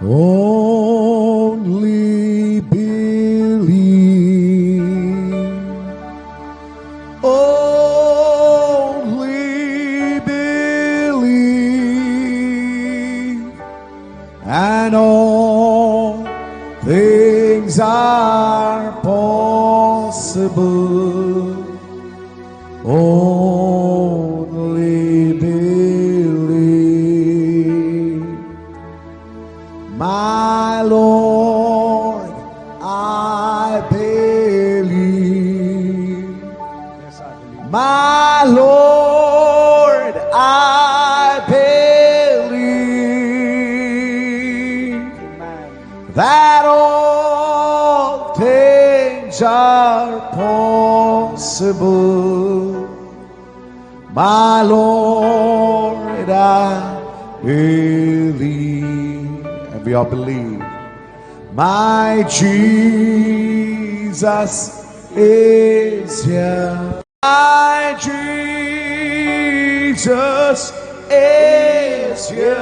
Only believe. Only believe. And all things are possible. Only believe. My Lord, I believe. Yes, I believe. My Lord, I believe Amen. that all things are possible. My Lord, I believe. And we all believe. My Jesus is here. My Jesus is here.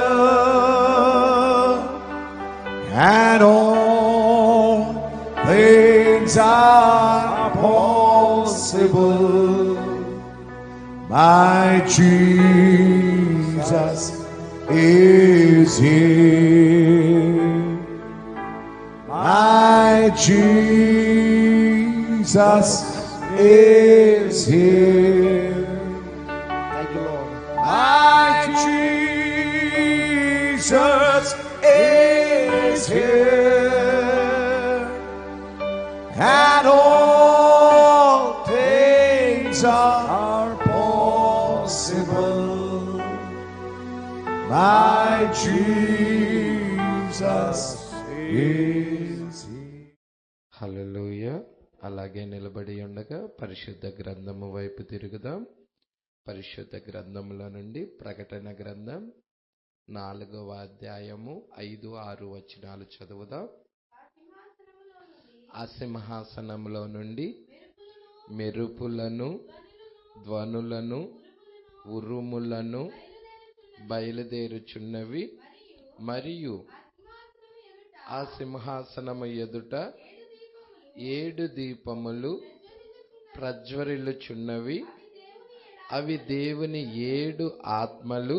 And all things are possible. My Jesus is here. My Jesus is here. Thank you, Lord. My Jesus is here. And all things are possible. My Jesus is here. హల్లెలూయా. అలాగే నిలబడి ఉండగా పరిశుద్ధ గ్రంథము వైపు తిరుగుదాం. పరిశుద్ధ గ్రంథముల నుండి ప్రకటన గ్రంథం 4వ అధ్యాయము 5-6 వచనాలు చదువుదాం. ఆ సింహాసనములో నుండి మెరుపులను, ధ్వనులను, ఉరుములను బయలుదేరుచున్నవి. మరియు ఆ సింహాసనము ఎదుట 7 దీపములు ప్రజ్వరిల్లుచున్నవి. అవి దేవుని 7 ఆత్మలు.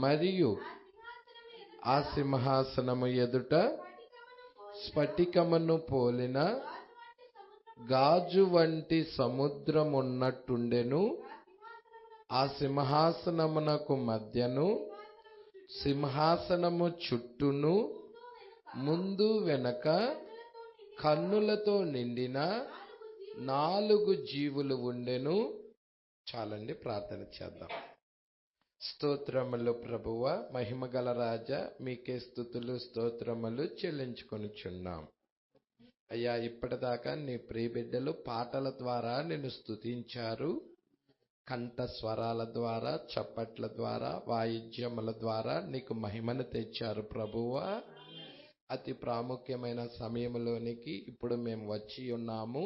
మరియు ఆ సింహాసనము ఎదుట స్ఫటికమును పోలిన గాజు వంటి సముద్రమున్నట్టుండెను. ఆ సింహాసనమునకు మధ్యను, సింహాసనము చుట్టూను, ముందు వెనక కన్నులతో నిండిన 4 జీవులు ఉండెను. చాలండి, ప్రార్థన చేద్దాం. స్తోత్రములు ప్రభువ, మహిమగల రాజా, మీకే స్తుతులు స్తోత్రములు చెల్లించుకొనుచున్నాం. అయ్యా, ఇప్పటిదాకా నీ ప్రియబిడ్డలు పాటల ద్వారా నిన్ను స్తుతించారు. కంఠ స్వరాల ద్వారా, చప్పట్ల ద్వారా, వాయిద్యముల ద్వారా నీకు మహిమను తెచ్చారు ప్రభువా. అతి ప్రాముఖ్యమైన సమయంలోనికి ఇప్పుడు మేము వచ్చి ఉన్నాము.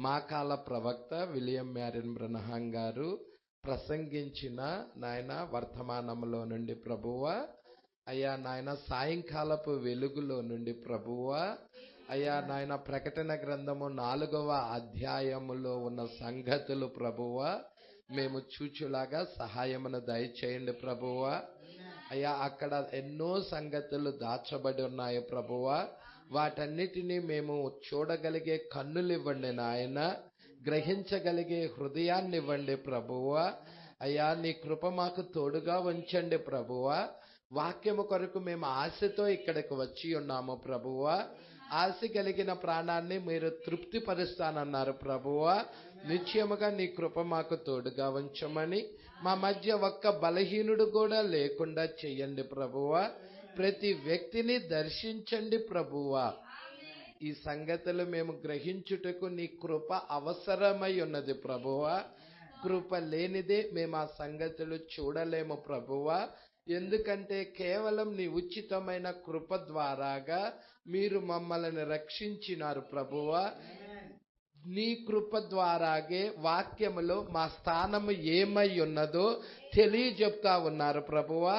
మా కాల ప్రవక్త విలియం మ్యారిన్ బ్రనహాం గారు ప్రసంగించిన నాయన వర్తమానములో నుండి ప్రభువా, అయ్యా నాయన సాయంకాలపు వెలుగులో నుండి ప్రభువా, అయ్యా నాయన ప్రకటన గ్రంథము 4వ అధ్యాయములో ఉన్న సంగతులు ప్రభువా మేము చూచులాగా సహాయమును దయచేయండి ప్రభువా. అయ్యా, అక్కడ ఎన్నో సంగతులు దాచబడి ఉన్నాయి ప్రభువా. వాటన్నిటినీ మేము చూడగలిగే కన్నులు ఇవ్వండి నాయన, గ్రహించగలిగే హృదయాన్ని ఇవ్వండి ప్రభువా. అయ్యా, నీ కృప మాకు తోడుగా ఉంచండి ప్రభువా. వాక్యము కొరకు మేము ఆశతో ఇక్కడికి వచ్చి ఉన్నాము ప్రభువా. ఆశ కలిగిన ప్రాణాన్ని మీరు తృప్తిపరుస్తానన్నారు ప్రభువా. నిశ్చయముగా నీ కృప మాకు తోడుగా ఉంచమని, మా మధ్య ఒక్క బలహీనుడు కూడా లేకుండా చెయ్యండి ప్రభువా. ప్రతి వ్యక్తిని దర్శించండి ప్రభువా. ఈ సంగతులు మేము గ్రహించుటకు నీ కృప అవసరమై ఉన్నది ప్రభువా. కృప లేనిదే మేము ఆ సంగతులు చూడలేము ప్రభువా. ఎందుకంటే కేవలం నీ ఉచితమైన కృప ద్వారాగా మీరు మమ్మల్ని రక్షించినారు ప్రభువా. నీ కృప ద్వారాగే వాక్యములో మా స్థానము ఏమై ఉన్నదో తెలియజెప్తా ఉన్నారు ప్రభువా.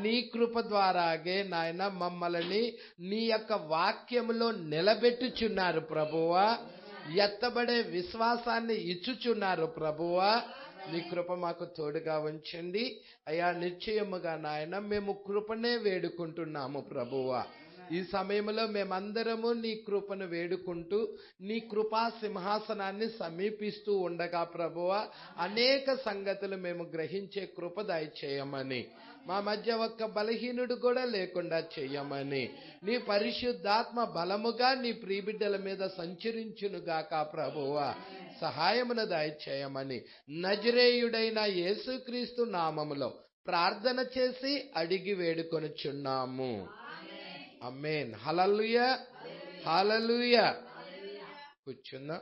నీ కృప ద్వారాగే నాయన మమ్మల్ని నీ యొక్క వాక్యములో నిలబెట్టుచున్నారు ప్రభువా. ఎత్తబడే విశ్వాసాన్ని ఇచ్చుచున్నారు ప్రభువా. నీ కృప మాకు తోడుగా ఉంచండి అయ్యా. నిశ్చయముగా నాయన మేము కృపనే వేడుకుంటున్నాము ప్రభువా. ఈ సమయంలో మేమందరము నీ కృపను వేడుకుంటూ నీ కృపా సింహాసనాన్ని సమీపిస్తూ ఉండగా ప్రభువా, అనేక సంగతులు మేము గ్రహించే కృప దయచేయమని, మా మధ్య ఒక్క బలహీనుడు కూడా లేకుండా చేయమని, నీ పరిశుద్ధాత్మ బలముగా నీ ప్రియబిడ్డల మీద సంచరించునుగాక ప్రభువా. సహాయమును దయచేయమని నజరేయుడైన యేసుక్రీస్తు నామములో ప్రార్థన చేసి అడిగి వేడుకొనుచున్నాము. ఆమేన్. Hallelujah, hallelujah. కూర్చున్నా.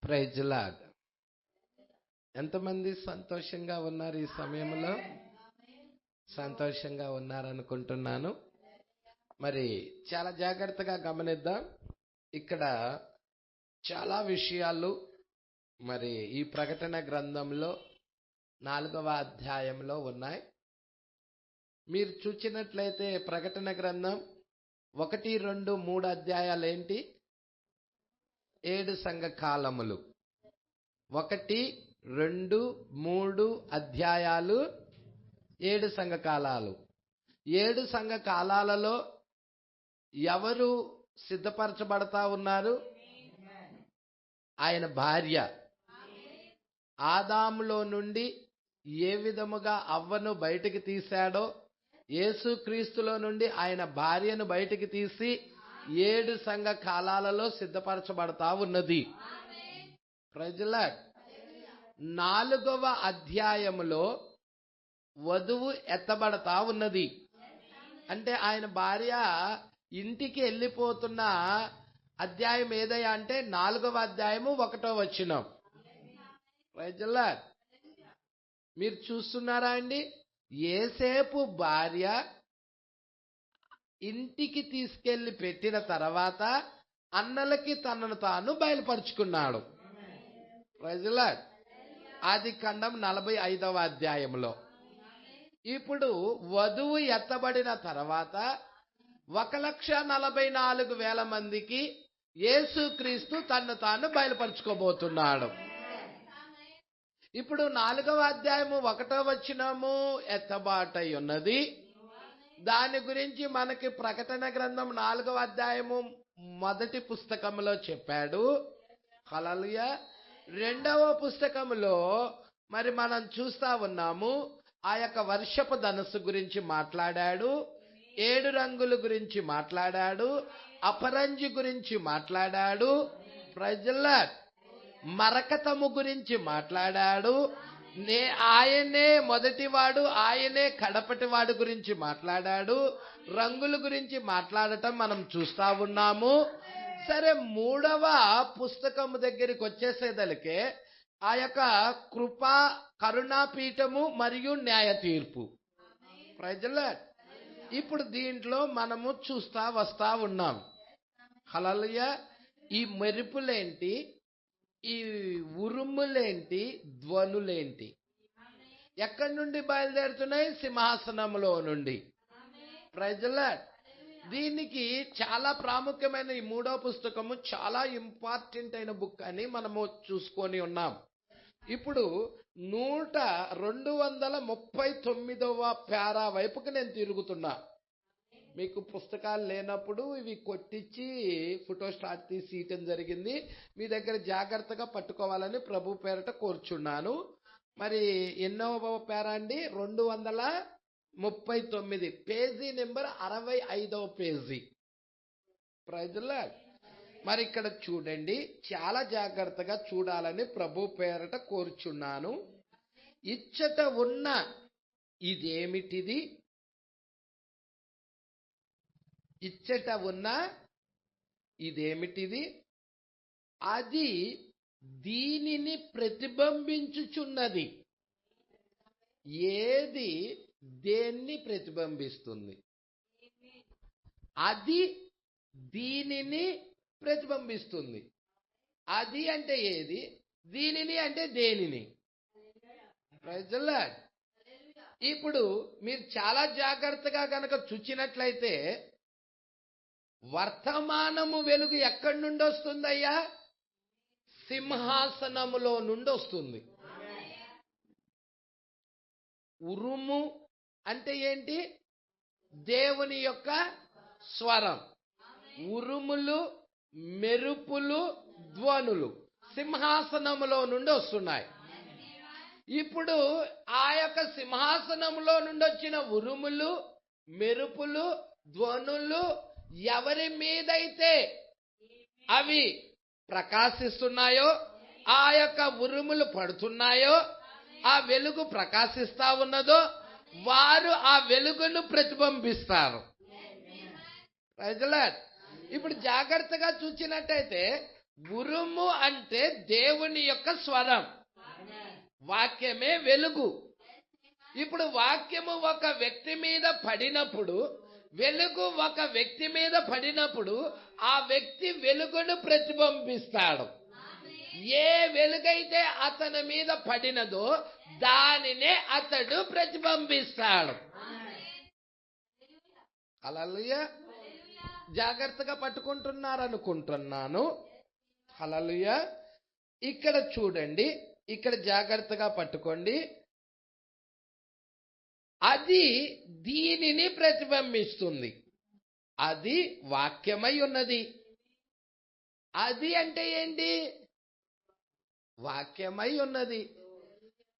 Praise lord. ఎంతమంది సంతోషంగా ఉన్నారు ఈ సమయంలో? సంతోషంగా ఉన్నారనుకుంటున్నాను. మరి చాలా జాగ్రత్తగా గమనిద్దాం. ఇక్కడ చాలా విషయాలు మరి ఈ ప్రకటన గ్రంథంలో 4వ అధ్యాయంలో ఉన్నాయి. మీరు చూచినట్లయితే ప్రకటన గ్రంథం 1, 2, 3 అధ్యాయాలు ఏంటి? 7 సంఘ కాలములు. 1, 2, 3 అధ్యాయాలు 7 సంఘ కాలాలు. 7 సంఘ కాలాలలో ఎవరు సిద్ధపరచబడతా ఉన్నారు? ఆయన భార్య. ఆదాములో నుండి ఏ విధముగా అవ్వను బయటికి తీశాడో, యేసుక్రీస్తులో నుండి ఆయన భార్యను బయటికి తీసి 7 సంఘ కాలాలలో సిద్ధపరచబడతా ఉన్నది. Praise lord. 4వ అధ్యాయములో వధువు ఎత్తబడతా ఉన్నది. అంటే ఆయన భార్య ఇంటికి వెళ్ళిపోతున్న అధ్యాయం ఏదయ్యా అంటే 4వ అధ్యాయము 1వ వచనం. Praise lord. మీరు చూస్తున్నారా అండి? యేసేపు భార్య ఇంటికి తీసుకెళ్లి పెట్టిన తర్వాత అన్నలకి తనను తాను బయలుపరుచుకున్నాడు. Praise lord. ఆదికాండం 45వ అధ్యాయంలో. ఇప్పుడు వధువు ఎత్తబడిన తర్వాత 1,44,000 మందికి యేసుక్రీస్తు తన్ను తాను బయలుపరుచుకోబోతున్నాడు. ఇప్పుడు 4వ అధ్యాయము 1వ వచనము ఎత్తబాటై ఉన్నది. దాని గురించి మనకి ప్రకటన గ్రంథం 4వ అధ్యాయము మొదటి పుస్తకంలో చెప్పాడు. హల్లెలూయా. 2వ పుస్తకములో మరి మనం చూస్తా ఉన్నాము. ఆ యొక్క వర్షపు ధనస్సు గురించి మాట్లాడాడు, 7 రంగుల గురించి మాట్లాడాడు, అపరంజి గురించి మాట్లాడాడు, ప్రైజ్ లార్డ్. మరకతము గురించి మాట్లాడాడు. ఆయనే మొదటివాడు, ఆయనే కడపటివాడు గురించి మాట్లాడాడు. రంగుల గురించి మాట్లాడటం మనం చూస్తా ఉన్నాము. సరే, 3వ పుస్తకము దగ్గరికి వచ్చేసేదలికే ఆ యొక్క కృపా కరుణాపీఠము మరియు న్యాయ తీర్పు. Praise lord. ఇప్పుడు దీంట్లో మనము చూస్తా వస్తా ఉన్నాం. హల్లెలూయా. ఈ మెరుపులేంటి, ఈ ఉరుములేంటి, ధ్వనులేంటి? ఎక్కడి నుండి బయలుదేరుతున్నాయి? సింహాసనంలో నుండి. Praise lord. దీనికి చాలా ప్రాముఖ్యమైన ఈ 3వ పుస్తకము చాలా ఇంపార్టెంట్ అయిన బుక్ అని మనము చూసుకొని ఉన్నాం. ఇప్పుడు 239వ పారా వైపుకి నేను తిరుగుతున్నా. మీకు పుస్తకాలు లేనప్పుడు ఇవి కొట్టించి ఫోటో స్టార్ట్ తీసి ఇవ్వటం జరిగింది. మీ దగ్గర జాగ్రత్తగా పట్టుకోవాలని ప్రభు పేరట కోరుచున్నాను. మరి ఎన్నవ పారా అండి? 239, పేజీ నెంబర్ 65వ పేజీ. Praise lord. మరి ఇక్కడ చూడండి, చాలా జాగ్రత్తగా చూడాలని ప్రభు పేరట కోరుచున్నాను. ఇచ్చట ఉన్న ఇదేమిటిది? ఇచ్చట ఉన్న ఇదేమిటిది? అది దీనిని ప్రతిబింబించుచున్నది. ఏది దేన్ని ప్రతిబింబిస్తుంది? అది దీనిని ప్రతిబింబిస్తుంది. అది అంటే ఏది, దీనిని అంటే దేనిని? Praise the lord. ఇప్పుడు మీరు చాలా జాగ్రత్తగా గనక చూచినట్లయితే వర్తమానము వెలుగు ఎక్కడి నుండి వస్తుందయ్యా? సింహాసనములో నుండి వస్తుంది. ఉరుము అంటే ఏంటి? దేవుని యొక్క స్వరం. ఉరుములు, మెరుపులు, ధ్వనులు సింహాసనములో నుండి వస్తున్నాయి. ఇప్పుడు ఆ యొక్క సింహాసనములో నుండి వచ్చిన ఉరుములు, మెరుపులు, ధ్వనులు ఎవరి మీదైతే అవి ప్రకాశిస్తున్నాయో, ఆ యొక్క ఉరుములు పడుతున్నాయో, ఆ వెలుగు ప్రకాశిస్తా ఉన్నదో, వారు ఆ వెలుగును ప్రతిబింబిస్తారు. Praise the lord. ఇప్పుడు జాగ్రత్తగా చూచినట్టయితే ఉరుము అంటే దేవుని యొక్క స్వరం, వాక్యమే వెలుగు. ఇప్పుడు వాక్యము ఒక వ్యక్తి మీద పడినప్పుడు, వెలుగు ఒక వ్యక్తి మీద పడినప్పుడు ఆ వ్యక్తి వెలుగును ప్రతిబింబిస్తాడు. ఏ వెలుగైతే అతని మీద పడినదో దానినే అతడు ప్రతిబింబిస్తాడు. హల్లెలూయా. జాగ్రత్తగా పట్టుకుంటున్నారనుకుంటున్నాను. హల్లెలూయా. ఇక్కడ చూడండి, ఇక్కడ జాగ్రత్తగా పట్టుకోండి. అది దీనిని ప్రతిబింబిస్తుంది. అది వాక్యమై ఉన్నది. అది అంటే ఏంటి? వాక్యమై ఉన్నది.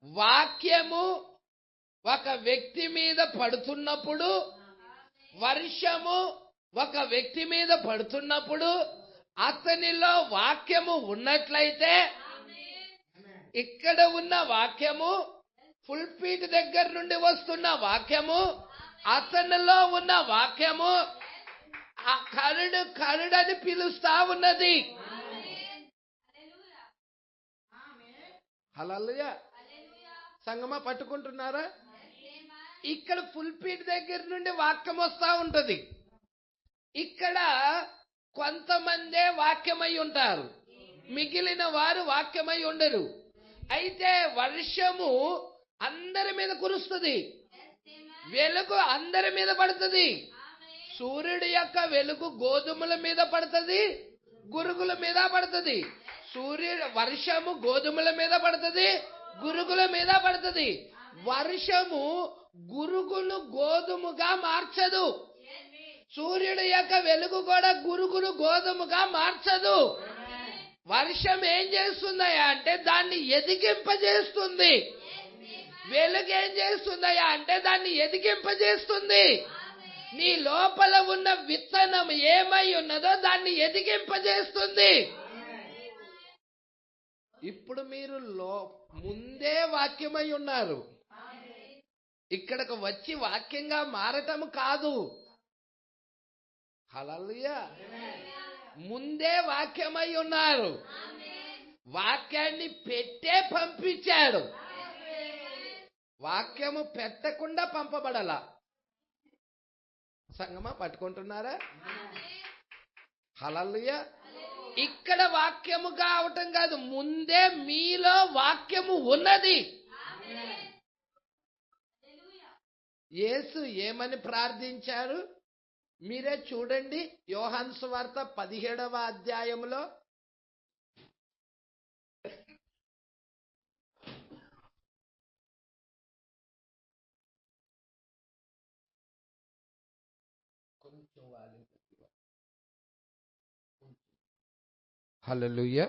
వాక్యము ఒక వ్యక్తి మీద పడుతున్నప్పుడు, వర్షము ఒక వ్యక్తి మీద పడుతున్నప్పుడు, అతనిలో వాక్యము ఉన్నట్లయితే, ఇక్కడ ఉన్న వాక్యము, ఫుల్పీట్ దగ్గర నుండి వస్తున్న వాక్యము, అతనిలో ఉన్న వాక్యము ఆ కరుడు కరుడని పిలుస్తా ఉన్నది. హల్లెలూయా. సంగమా పట్టుకుంటున్నారా? ఇక్కడ ఫుల్పీట్ దగ్గర నుండి వాక్యం వస్తా ఉంటది. ఇక్కడ కొంతమందే వాక్యమై ఉంటారు, మిగిలిన వారు వాక్యమై ఉండరు. అయితే వర్షము అందరి మీద కురుస్తుంది, వెలుగు అందరి మీద పడుతుంది. సూర్యుడి యొక్క వెలుగు గోధుమల మీద పడుతుంది, గురుగుల మీద పడుతుంది. వర్షము గోధుమల మీద పడుతుంది, గురుగుల మీద పడుతుంది. వర్షము గురుగును గోధుమగా మార్చదు. సూర్యుడి యొక్క వెలుగు కూడా గురుగును గోధుమగా మార్చదు. వర్షం ఏం చేస్తుందయా అంటే దాన్ని ఎదిగింపజేస్తుంది. వెలుగు ఏం చేస్తుందయా అంటే దాన్ని ఎదిగింపజేస్తుంది. నీ లోపల ఉన్న విత్తనం ఏమై ఉన్నదో దాన్ని ఎదిగింపజేస్తుంది. ఇప్పుడు మీరు ముందే వాక్యమై ఉన్నారు. ఇక్కడకు వచ్చి వాక్యంగా మారటం కాదు. హల్లెలూయా. ముందే వాక్యమై ఉన్నారు. వాక్యాన్ని పెట్టే పంపించాడు. వాక్యము పెట్టకుండా పంపబడాల. సంగమా పట్టుకుంటున్నారా? హల్లెలూయా. ఇక్కడ వాక్యము కావటం కాదు, ముందే మీలో వాక్యము ఉన్నది. యేసు ఏమని ప్రార్థించారు మీరే చూడండి. యోహాను సువార్త 17వ అధ్యాయములో హల్లెలూయా.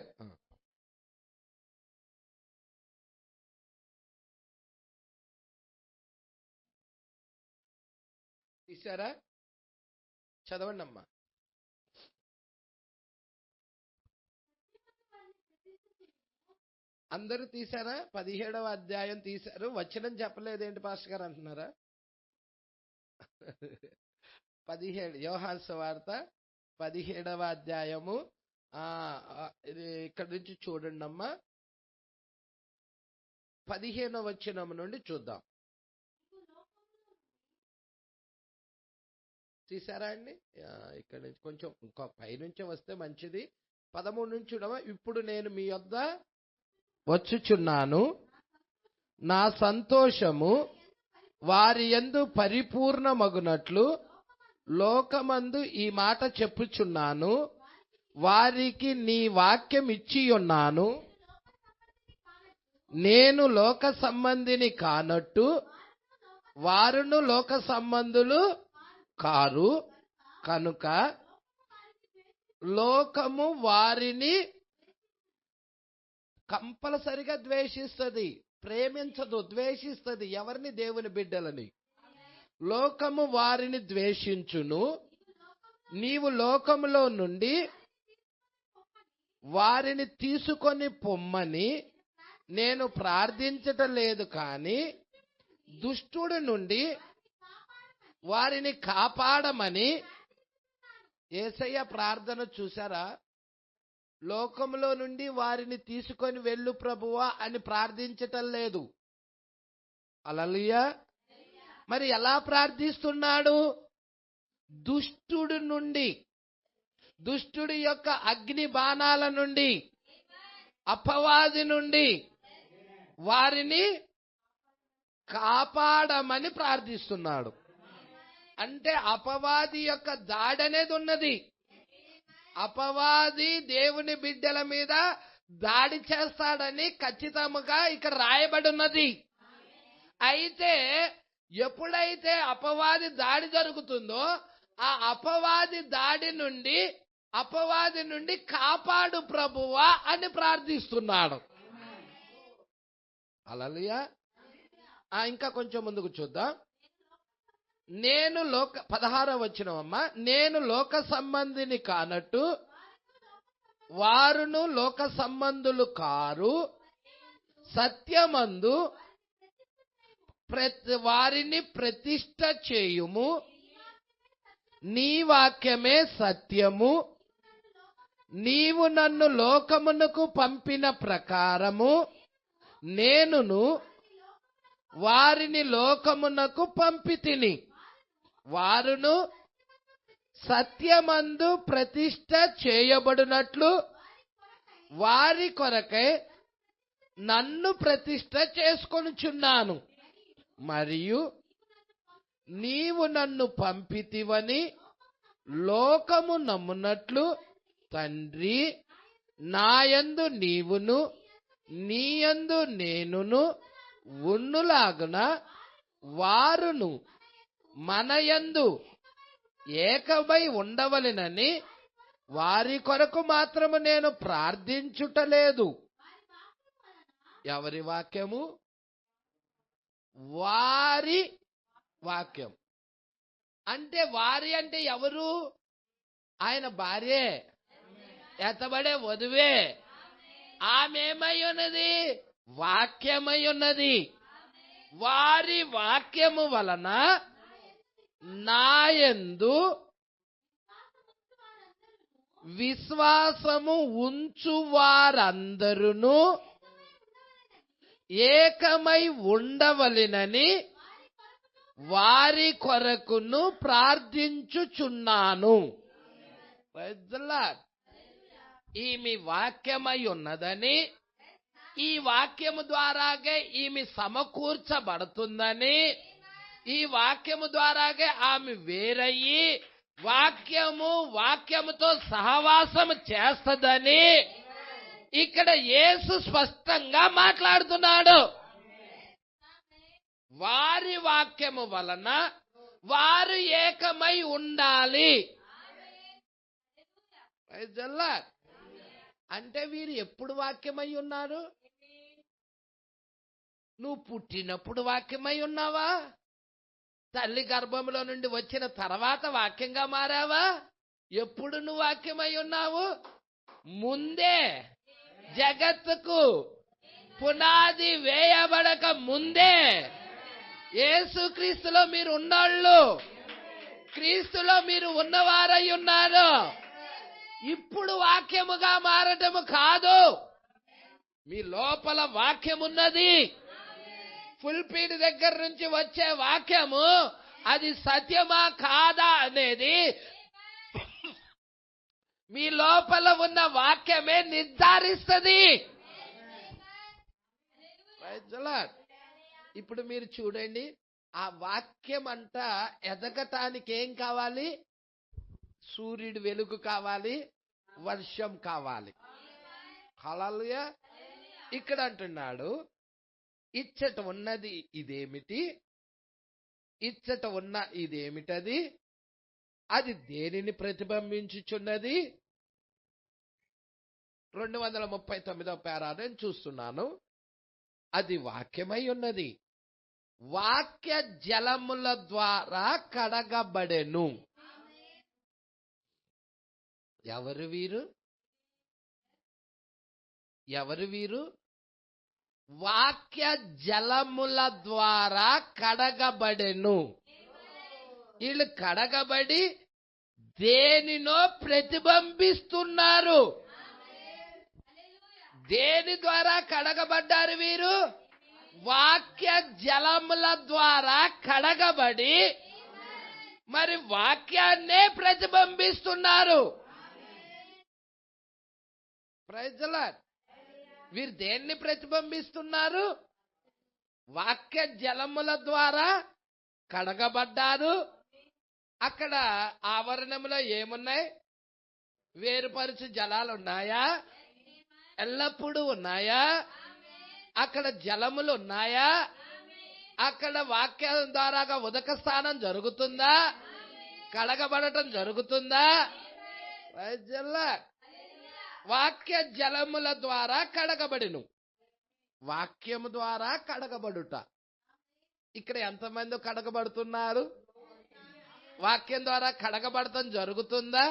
తీశారా? చదవండి అమ్మా. అందరూ తీశారా? 17వ అధ్యాయం తీశారు. వచనం చెప్పలేదేంటి పాస్టర్ గారు అంటున్నారా? 17 యోహాను సువార్త 17వ అధ్యాయము ఇక్కడ నుంచి చూడండి అమ్మా. 15వ వచనం నుండి చూద్దాం. తీసారా అండి? ఇక్కడ నుంచి కొంచెం ఇంకో పైనుంచే వస్తే మంచిది. 13 నుంచి చూడమా. ఇప్పుడు నేను మీ యొద్ద వచ్చుచున్నాను, నా సంతోషము వారి యందు పరిపూర్ణమగునట్లు లోకమందు ఈ మాట చెప్పుచున్నాను. వారికి నీ వాక్యం ఇచ్చి ఉన్నాను. నేను లోక సంబంధిని కానట్టు వారును లోక సంబంధులు కారు. కనుక లోకము వారిని కంపల్సరిగా ద్వేషిస్తుంది, ప్రేమించదు, ద్వేషిస్తుంది. ఎవరిని? దేవుని బిడ్డలని. లోకము వారిని ద్వేషించును. నీవు లోకములో నుండి వారిని తీసుకొని పొమ్మని నేను ప్రార్థించటం లేదు, కానీ దుష్టుడి నుండి వారిని కాపాడమని. యేసయ్య ప్రార్థన చూసారా? లోకంలో నుండి వారిని తీసుకొని వెళ్ళు ప్రభువా అని ప్రార్థించటం లేదు. హల్లెలూయా. మరి ఎలా ప్రార్థిస్తున్నాడు? దుష్టుడి నుండి, దుష్టుడి యొక్క అగ్ని బాణాల నుండి, అపవాది నుండి వారిని కాపాడమని ప్రార్థిస్తున్నాడు. అంటే అపవాది యొక్క దాడి అనేది ఉన్నది. అపవాది దేవుని బిడ్డల మీద దాడి చేస్తాడని ఖచ్చితంగా ఇక్కడ రాయబడి ఉన్నది. అయితే ఎప్పుడైతే అపవాది దాడి జరుగుతుందో ఆ అపవాది నుండి కాపాడు ప్రభువా అని ప్రార్థిస్తున్నాడు. హల్లెలూయా. ఇంకా కొంచెం ముందుకు చూద్దాం. 16వ వచనమమ్మా. నేను లోక సంబంధిని కానట్టు వారును లోక సంబంధులు కారు. సత్యమందు వారిని ప్రతిష్ఠ చేయుము. నీ వాక్యమే సత్యము. నీవు నన్ను లోకమునకు పంపిన ప్రకారము నేనును వారిని లోకమునకు పంపితిని. వారును సత్యమందు ప్రతిష్ఠ చేయబడినట్లు వారి కొరకై నన్ను ప్రతిష్ఠ చేసుకొనుచున్నాను. మరియు నీవు నన్ను పంపితివని లోకము నమ్మునట్లు తండ్రి, నాయందు నీవును నీయందు నేనును ఉన్నులాగున వారును మనయందు ఏకమై ఉండవలెనని వారి కొరకు మాత్రము నేను ప్రార్థించుటలేదు. ఎవరి వాక్యము? వారి వాక్యం. అంటే వారి అంటే ఎవరు? ఆయన భార్యే, ఎత్తబడే వధువే. ఆమెమై ఉన్నది? వాక్యమై ఉన్నది. వారి వాక్యము వలన నాయందు విశ్వాసము ఉంచు వారందరూ ఏకమై ఉండవలెనని వారి కొరకును ప్రార్థించుచున్నాను. ఈమె వాక్యమై ఉన్నదని, ఈ వాక్యము ద్వారాగే ఈమె సమకూర్చబడుతుందని, ఈ వాక్యము ద్వారాగే ఆమె వేరయ్యి వాక్యముతో సహవాసము చేస్తదని ఇక్కడ యేసు స్పష్టంగా మాట్లాడుతున్నాడు. వారి వాక్యము వలన వారు ఏకమై ఉండాలి. అంటే వీరు ఎప్పుడు వాక్యమై ఉన్నారు? నువ్వు పుట్టినప్పుడు వాక్యమై ఉన్నావా? తల్లి గర్భంలో నుండి వచ్చిన తర్వాత వాక్యంగా మారావా? ఎప్పుడు నువ్వు వాక్యమై ఉన్నావు? ముందే, జగత్తుకు పునాది వేయబడక ముందే యేసుక్రీస్తులో మీరు ఉన్నోళ్ళు, క్రీస్తులో మీరు ఉన్నవారై ఉన్నారు. ఇప్పుడు వాక్యముగా మారటము కాదు, మీ లోపల వాక్యమున్నది. ఫుల్పీడ్ దగ్గర నుంచి వచ్చే వాక్యము అది సత్యమా కాదా అనేది మీ లోపల ఉన్న వాక్యమే నిర్ధారిస్తుంది. ఇప్పుడు మీరు చూడండి, ఆ వాక్యం అంతా ఎదగటానికి ఏం కావాలి? సూర్యుడి వెలుగు కావాలి, వర్షం కావాలి. హల్లెలూయా. ఇక్కడ అంటున్నాడు, ఇచ్చట ఉన్నది ఇదేమిటి, ఇచ్చట ఉన్న ఇదేమిటది, అది దేనిని ప్రతిబింబించుచున్నది? 239వ పేరా నేను చూస్తున్నాను. అది వాక్యమై ఉన్నది, వాక్య జలముల ద్వారా కడగబడెను. ఎవరు వీరు? ఎవరు వీరు? వాక్య జలముల ద్వారా కడగబడెను. వీళ్ళు కడగబడి దేనినో ప్రతిబింబిస్తున్నారు. దేని ద్వారా కడగబడ్డారు వీరు? వాక్య జలముల ద్వారా కడగబడి మరి వాక్యాన్నే ప్రతిబింబిస్తున్నారు. Praise the lord. వీరు దేన్ని ప్రతిబింబిస్తున్నారు? వాక్య జలముల ద్వారా కడగబడ్డారు. అక్కడ ఆవరణంలో ఏమున్నాయి? వేరుపరుచు జలాలు ఉన్నాయా? ఎల్లప్పుడూ ఉన్నాయా? అక్కడ జలములు ఉన్నాయా? అక్కడ వాక్యం ద్వారాగా ఉదక స్నానం జరుగుతుందా? కడగబడటం జరుగుతుందా? వాక్య జలముల ద్వారా కడగబడిను. వాక్యము ద్వారా కడగబడుట. ఇక్కడ ఎంతమంది కడగబడుతున్నారు? వాక్యం ద్వారా కడగబడటం జరుగుతుందా?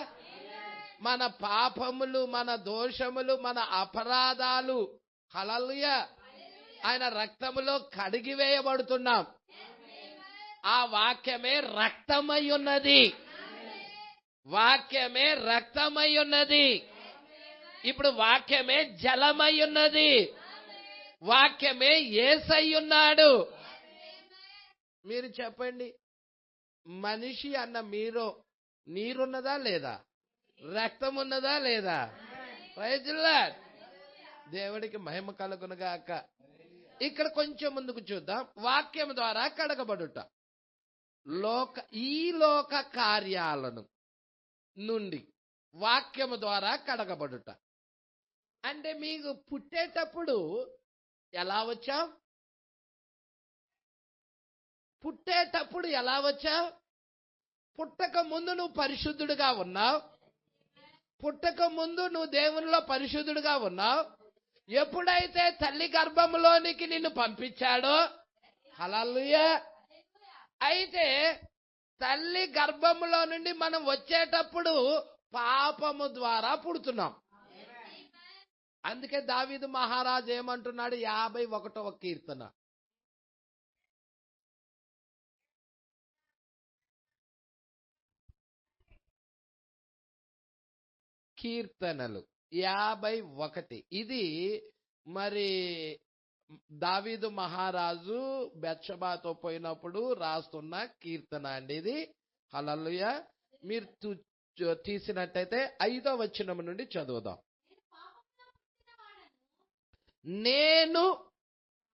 మన పాపములు, మన దోషములు, మన అపరాధాలు హల్లెలూయా ఆయన రక్తములో కడిగివేయబడుతున్నాం. ఆ వాక్యమే రక్తమై ఉన్నది. వాక్యమే రక్తమై ఉన్నది. ఇప్పుడు వాక్యమే జలమై ఉన్నది. వాక్యమే యేసై ఉన్నాడు. మీరు చెప్పండి, మనిషి అన్న మీరు నీరున్నదా లేదా? రక్తం ఉన్నదా లేదా? Praise the lord. దేవుడికి మహిమ కలుగునుగాక. ఇక్కడ కొంచెం ముందుకు చూద్దాం. వాక్యం ద్వారా కడగబడుట. ఈ లోక కార్యాలను నుండి వాక్యము ద్వారా కడగబడుట అంటే మీకు పుట్టేటప్పుడు ఎలా వచ్చావు? పుట్టేటప్పుడు ఎలా వచ్చావు? పుట్టక ముందు నువ్వు పరిశుద్ధుడిగా ఉన్నావు. పుట్టక ముందు నువ్వు దేవునిలో పరిశుద్ధుడిగా ఉన్నావు. ఎప్పుడైతే తల్లి గర్భంలోనికి నిన్ను పంపించాడో హల్లెలూయా. అయితే తల్లి గర్భంలో నుండి మనం వచ్చేటప్పుడు పాపము ద్వారా పుడుతున్నాం. అందుకే దావీదు మహారాజు ఏమంటున్నాడు? 51వ కీర్తన, కీర్తనలు 51. ఇది మరి దావీదు మహారాజు బెత్షెబాతో పోయినప్పుడు రాస్తున్న కీర్తన అండి ఇది. హల్లెలూయా. మీరు తీసినట్టయితే 5వ వచనం నుండి చదువుదాం. నేను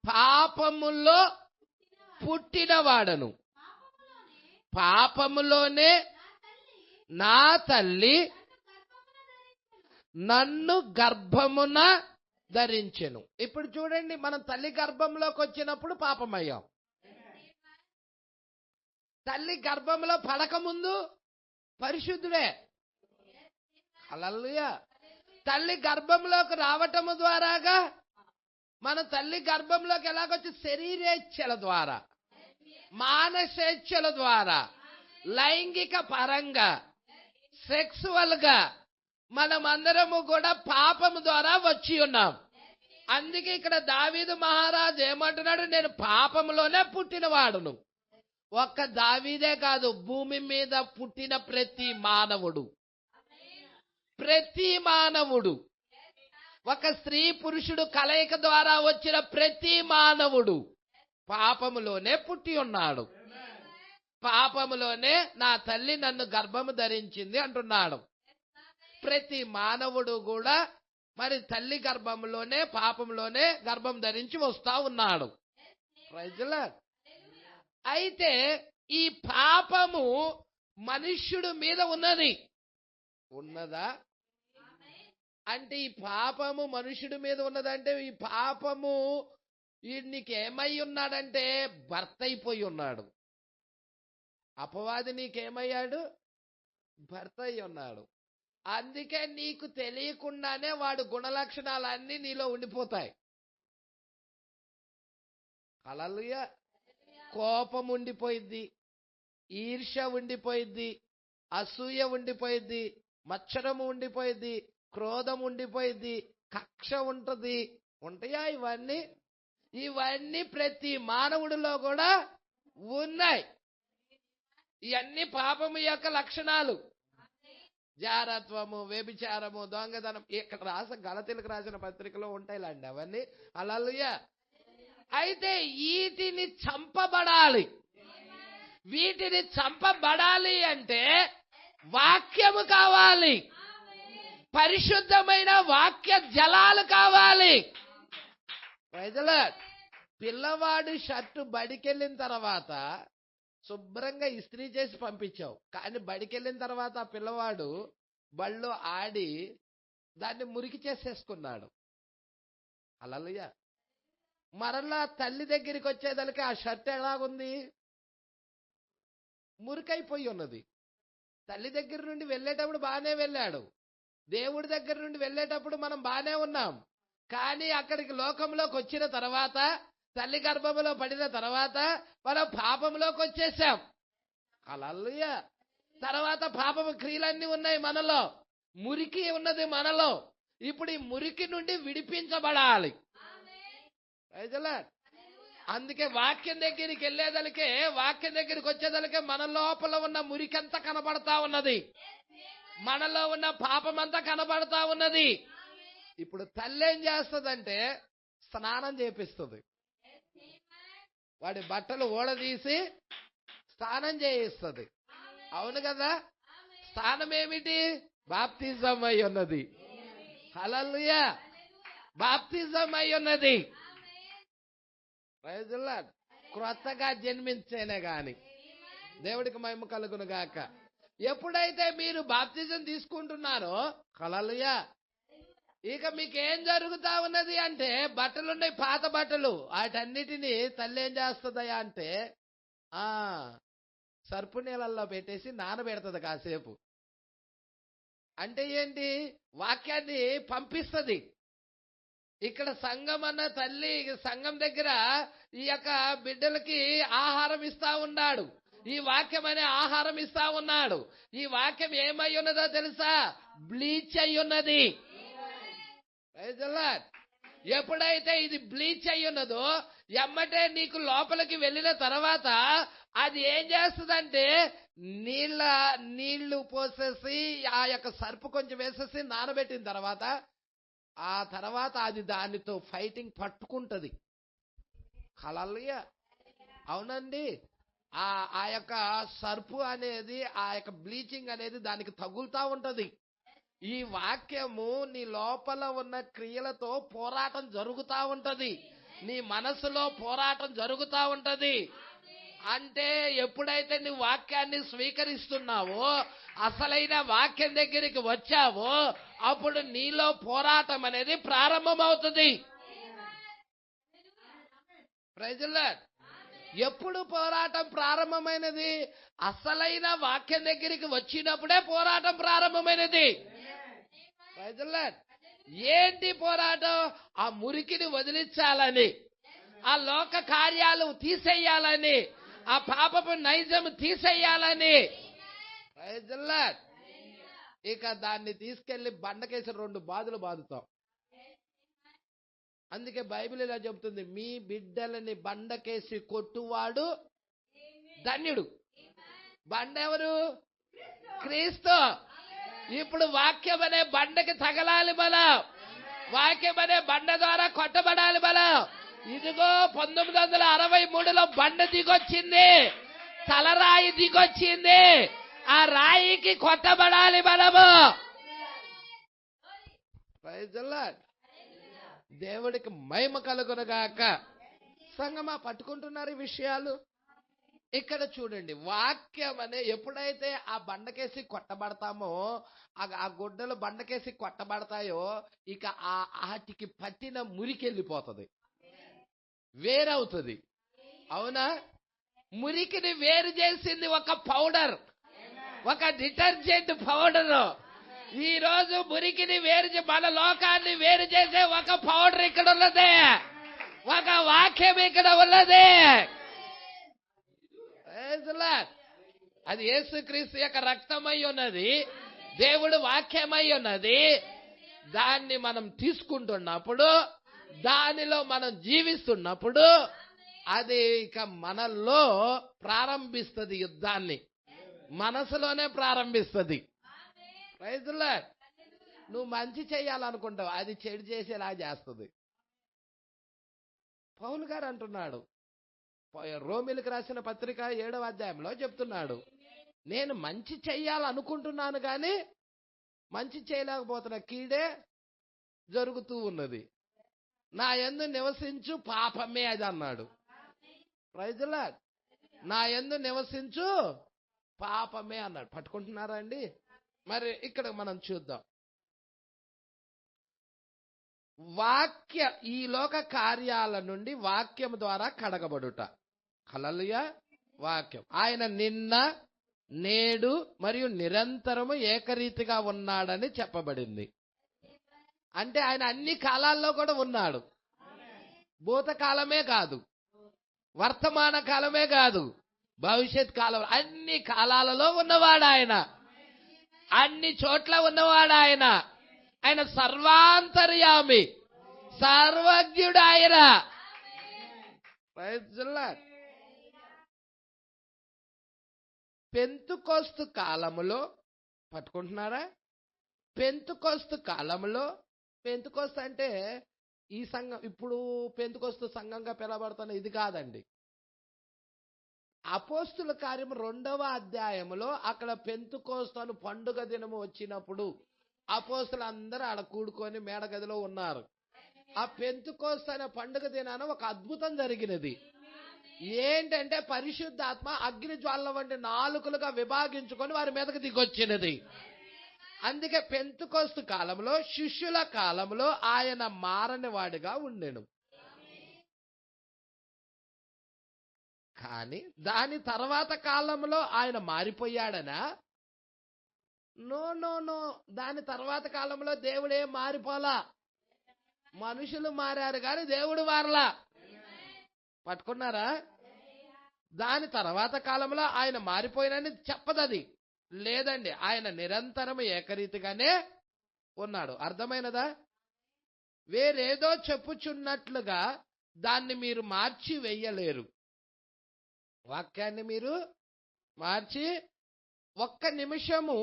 పాపములో పుట్టినవాడను, పాపములోనే నా తల్లి నన్ను గర్భమున ధరించెను. ఇప్పుడు చూడండి, మనం తల్లి గర్భంలోకి వచ్చినప్పుడు పాపమయ్యాం. తల్లి గర్భంలో పడకముందు పరిశుద్ధుడే. హల్లెలూయా. తల్లి గర్భంలోకి రావటము ద్వారాగా మన తల్లి గర్భంలోకి ఎలాగొచ్చి శరీరేచ్ఛల ద్వారా, మానసేచ్ఛల ద్వారా, లైంగిక పరంగా, సెక్సువల్ గా మనమందరము కూడా పాపము ద్వారా వచ్చి ఉన్నాం. అందుకే ఇక్కడ దావీదు మహారాజు ఏమంటున్నాడు? నేను పాపములోనే పుట్టినవాడును. ఒక్క దావీదే కాదు, భూమి మీద పుట్టిన ప్రతి మానవుడు, ప్రతి మానవుడు, ఒక స్త్రీ పురుషుడు కలయిక ద్వారా వచ్చిన ప్రతి మానవుడు పాపములోనే పుట్టి ఉన్నాడు. పాపములోనే నా తల్లి నన్ను గర్భము ధరించింది అంటున్నాడు. ప్రతి మానవుడు కూడా మరి తల్లి గర్భంలోనే పాపంలోనే గర్భం ధరించి వస్తా ఉన్నాడు. Praise the lord. అయితే ఈ పాపము మనుష్యుడు మీద ఉన్నదా అంటే ఈ పాపము మనుష్యుడి మీద ఉన్నదంటే ఈ పాపము నీకేమై ఉన్నాడంటే భర్త అయిపోయి ఉన్నాడు. అపవాది నీకేమయ్యాడు? భర్త అయి ఉన్నాడు. అందుకే నీకు తెలియకుండానే వాడు గుణలక్షణాలన్నీ నీలో ఉండిపోతాయి. హల్లెలూయా. కోపం ఉండిపోయిద్ది, ఈర్ష్య ఉండిపోయిద్ది, అసూయ ఉండిపోయిద్ది, మత్సరము ఉండిపోయిద్ది, క్రోధం ఉండిపోయిద్ది, కక్ష ఉంటది. ఉంటాయా ఇవన్నీ ప్రతి మానవుడిలో కూడా ఉన్నాయి. ఇవన్నీ పాపము యొక్క లక్షణాలు. జారత్వము, వ్యభిచారము, దొంగతనం, ఇక్కడ గలతీలకు రాసిన పత్రికలో ఉంటాయిలాండి అవన్నీ. హల్లెలూయా. అయితే వీటిని చంపబడాలి అంటే వాక్యము కావాలి, పరిశుద్ధమైన వాక్య జలాలు కావాలి. Praise the lord. పిల్లవాడు షర్టు బడికెళ్ళిన తర్వాత శుభ్రంగా ఇస్త్రీ చేసి పంపించావు, కానీ బడికెళ్ళిన తర్వాత ఆ పిల్లవాడు బళ్ళో ఆడి దాన్ని మురికి చేసేసుకున్నాడు. హల్లెలూయా. మరలా తల్లి దగ్గరికి వచ్చేదలికి ఆ షర్ట్ ఎలాగుంది? మురికైపోయి ఉన్నది. తల్లి దగ్గర నుండి వెళ్ళేటప్పుడు బాగానే వెళ్ళాడు, దేవుడి దగ్గర నుండి వెళ్ళేటప్పుడు మనం బాగానే ఉన్నాం. కానీ అక్కడికి లోకంలోకి వచ్చిన తర్వాత, తల్లి గర్భంలో పడిన తర్వాత మనం పాపంలోకి వచ్చేసాం. హల్లెలూయా. తర్వాత పాపము క్రియలన్నీ ఉన్నాయి మనలో, మురికి ఉన్నది మనలో. ఇప్పుడు ఈ మురికి నుండి విడిపించబడాలి. Praise the lord. అందుకే వాక్యం దగ్గరికి వెళ్ళేదలికే, వాక్యం దగ్గరికి వచ్చేదలికే మన లోపల ఉన్న మురికంతా కనబడతా ఉన్నది, మనలో ఉన్న పాపమంతా కనబడతా ఉన్నది. ఇప్పుడు తల్లి ఏం చేస్తుందంటే స్నానం చేపిస్తుంది. వాడి బట్టలు ఊడదీసి స్నానం చేయిస్తుంది. అవును కదా? స్నానం ఏమిటి? బాప్తిజం అయి ఉన్నది. హల్లెలూయా. బాప్తిజం అయి ఉన్నది. Praise the lord. క్రొత్తగా జన్మించేనే గాని. దేవుడికి మహిమ కలుగును గాక. ఎప్పుడైతే మీరు బాప్తిజం తీసుకుంటున్నారో, హల్లెలూయా, ఇక మీకేం జరుగుతా ఉన్నది అంటే, బట్టలున్నాయి, పాత బట్టలు, వాటన్నిటినీ తల్లి ఏం చేస్తుందయా అంటే సర్పు నీళ్ళల్లో పెట్టేసి నానబెడుతుంది కాసేపు. అంటే ఏంటి? వాక్యాన్ని పంపిస్తుంది. ఇక్కడ సంఘం అన్న తల్లి సంఘం దగ్గర ఈ యొక్క బిడ్డలకి ఆహారం ఇస్తా ఉన్నాడు. ఈ వాక్యం అనే ఆహారం ఇస్తా ఉన్నాడు. ఈ వాక్యం ఏమై ఉన్నదో తెలుసా? బ్లీచ్ అయి ఉన్నది. Praise the lord. ఎప్పుడైతే ఇది బ్లీచ్ అయి ఉన్నదో, ఎమ్మటే నీకు లోపలికి వెళ్ళిన తర్వాత అది ఏం చేస్తుందంటే నీళ్లు పోసేసి ఆ యొక్క సర్పు కొంచెం వేసేసి నానబెట్టిన తర్వాత, ఆ తర్వాత అది దానితో ఫైటింగ్ పట్టుకుంటది. హల్లెలూయా. అవునండి. ఆ యొక్క సర్పు అనేది, ఆ యొక్క బ్లీచింగ్ అనేది దానికి తగులుతా ఉంటది. ఈ వాక్యము నీ లోపల ఉన్న క్రియలతో పోరాటం జరుగుతా ఉంటది. నీ మనసులో పోరాటం జరుగుతా ఉంటది. అంటే ఎప్పుడైతే నువ్వు వాక్యాన్ని స్వీకరిస్తున్నావో, అసలైన వాక్యం దగ్గరికి వచ్చావో, అప్పుడు నీలో పోరాటం అనేది ప్రారంభమవుతుంది. Praise the lord. ఎప్పుడు పోరాటం ప్రారంభమైనది? అసలైన వాక్యం దగ్గరికి వచ్చినప్పుడే పోరాటం ప్రారంభమైనది. Praise the lord. ఏంటి పోరాటం? ఆ మురికిని వదిలించాలని, ఆ లోక కార్యాలు తీసేయాలని, ఆ పాపపు నైజం తీసేయాలని. Praise the lord. ఇక దాన్ని తీసుకెళ్లి బండకేసి 2 బాదులు బాదుతాం. అందుకే బైబిల్ ఇలా చెబుతుంది, మీ బిడ్డలని బండకేసి కొట్టువాడు ధన్యుడు. బండ ఎవరు? క్రీస్తు. ఇప్పుడు వాక్యం అనే బండకి తగలాలి మనం. వాక్యం అనే బండ ద్వారా కొట్టబడాలి మనం. ఇదిగో 1963లో బండ దిగొచ్చింది. తలరాయి దిగొచ్చింది. ఆ రాయికి కొట్టబడాలి మనము. Praise the lord. దేవుడికి మహిమ కలుగునుగాక. సంగమా, పట్టుకుంటున్నారు ఈ విషయాలు. ఇక్కడ చూడండి, వాక్యం అనే ఎప్పుడైతే ఆ బండకేసి కొట్టబడతామో, ఆ గుడ్డలు బండకేసి కొట్టబడతాయో, ఇక ఆటికి పట్టిన మురికెళ్ళిపోతుంది, వేరవుతుంది. అవునా? మురికిని వేరు చేసింది ఒక పౌడర్, ఒక డిటర్జెంట్ పౌడర్. ఈ రోజు మురికిని వేరు, మన లోకాన్ని వేరు చేసే ఒక పౌడర్ ఇక్కడ ఉన్నది, ఒక వాక్యం ఇక్కడ ఉన్నది. అది యేసుక్రీస్తు యొక్క రక్తమై ఉన్నది, దేవుడు వాక్యమై ఉన్నది. దాన్ని మనం తీసుకుంటున్నప్పుడు, దానిలో మనం జీవిస్తున్నప్పుడు, అది ఇక మనలో ప్రారంభిస్తుంది యుద్ధాన్ని, మనసులోనే ప్రారంభిస్తుంది. Praise the lord. నువ్వు మంచి చేయాలనుకుంటావు, అది చెడు చేసేలా చేస్తుంది. పౌలు గారు అంటున్నాడు, రోమిలకు రాసిన పత్రిక 7వ అధ్యాయంలో చెప్తున్నాడు, నేను మంచి చెయ్యాలనుకుంటున్నాను కానీ మంచి చేయలేకపోతున్నా, కీడే జరుగుతూ ఉన్నది, నా యందు నివసించు పాపమే అది అన్నాడు. Praise the lord. నా యందు నివసించు పాపమే అన్నాడు. పట్టుకుంటున్నారా అండి? మరి ఇక్కడ మనం చూద్దాం. ఈ లోక కార్యాల నుండి వాక్యం ద్వారా కడగబడుట. హల్లెలూయా. వాక్యం. ఆయన నిన్న, నేడు మరియు నిరంతరము ఏకరీతిగా ఉన్నాడని చెప్పబడింది. అంటే ఆయన అన్ని కాలాల్లో కూడా ఉన్నాడు. భూతకాలమే కాదు, వర్తమాన కాలమే కాదు, భవిష్యత్ కాలం, అన్ని కాలాలలో ఉన్నవాడు ఆయన, అన్ని చోట్ల ఉన్నవాడు ఆయన. ఆయన సర్వాంతర్యామి, సర్వజ్ఞుడు ఆయన. Praise the lord. పెంతుకోస్తు కాలములో, పట్టుకుంటున్నారా? పెంతుకోస్తు కాలములో, పెంతుకోస్తు అంటే ఈ సంఘం, ఇప్పుడు పెంతుకోస్తు సంఘంగా పిలవబడుతున్న ఇది కాదండి. అపోస్తుల కార్యం 2వ అధ్యాయములో అక్కడ పెంతుకోస్తు అను పండుగ దినము వచ్చినప్పుడు అపోస్తులందరూ ఆడ కూడుకొని మేడగదిలో ఉన్నారు. ఆ పెంతుకోస్తు అనే పండుగ దినాన ఒక అద్భుతం జరిగినది. ఏంటంటే పరిశుద్ధాత్మ అగ్ని జ్వాలల వంటి నాలుకలుగా విభాగించుకొని వారి మీదకి దిగొచ్చినది. అందుకే పెంతుకోస్తు కాలంలో, శిష్యుల కాలంలో ఆయన మారని వాడిగా ఉండెను. కానీ దాని తర్వాత కాలంలో ఆయన మారిపోయాడనా? No no no. దాని తర్వాత కాలంలో దేవుడే మారిపోలా, మనుషులు మారారు కానీ దేవుడు మారలా. పట్టుకున్నారా? దాని తర్వాత కాలంలో ఆయన మారిపోయినని చెప్పదది. లేదండి, ఆయన నిరంతరం ఏకరీతిగానే ఉన్నాడు. అర్థమైనదా? వేరేదో చెప్పుచున్నట్లుగా దాన్ని మీరు మార్చి వెయ్యలేరు. వాక్యాన్ని మీరు మార్చి ఒక్క నిమిషము,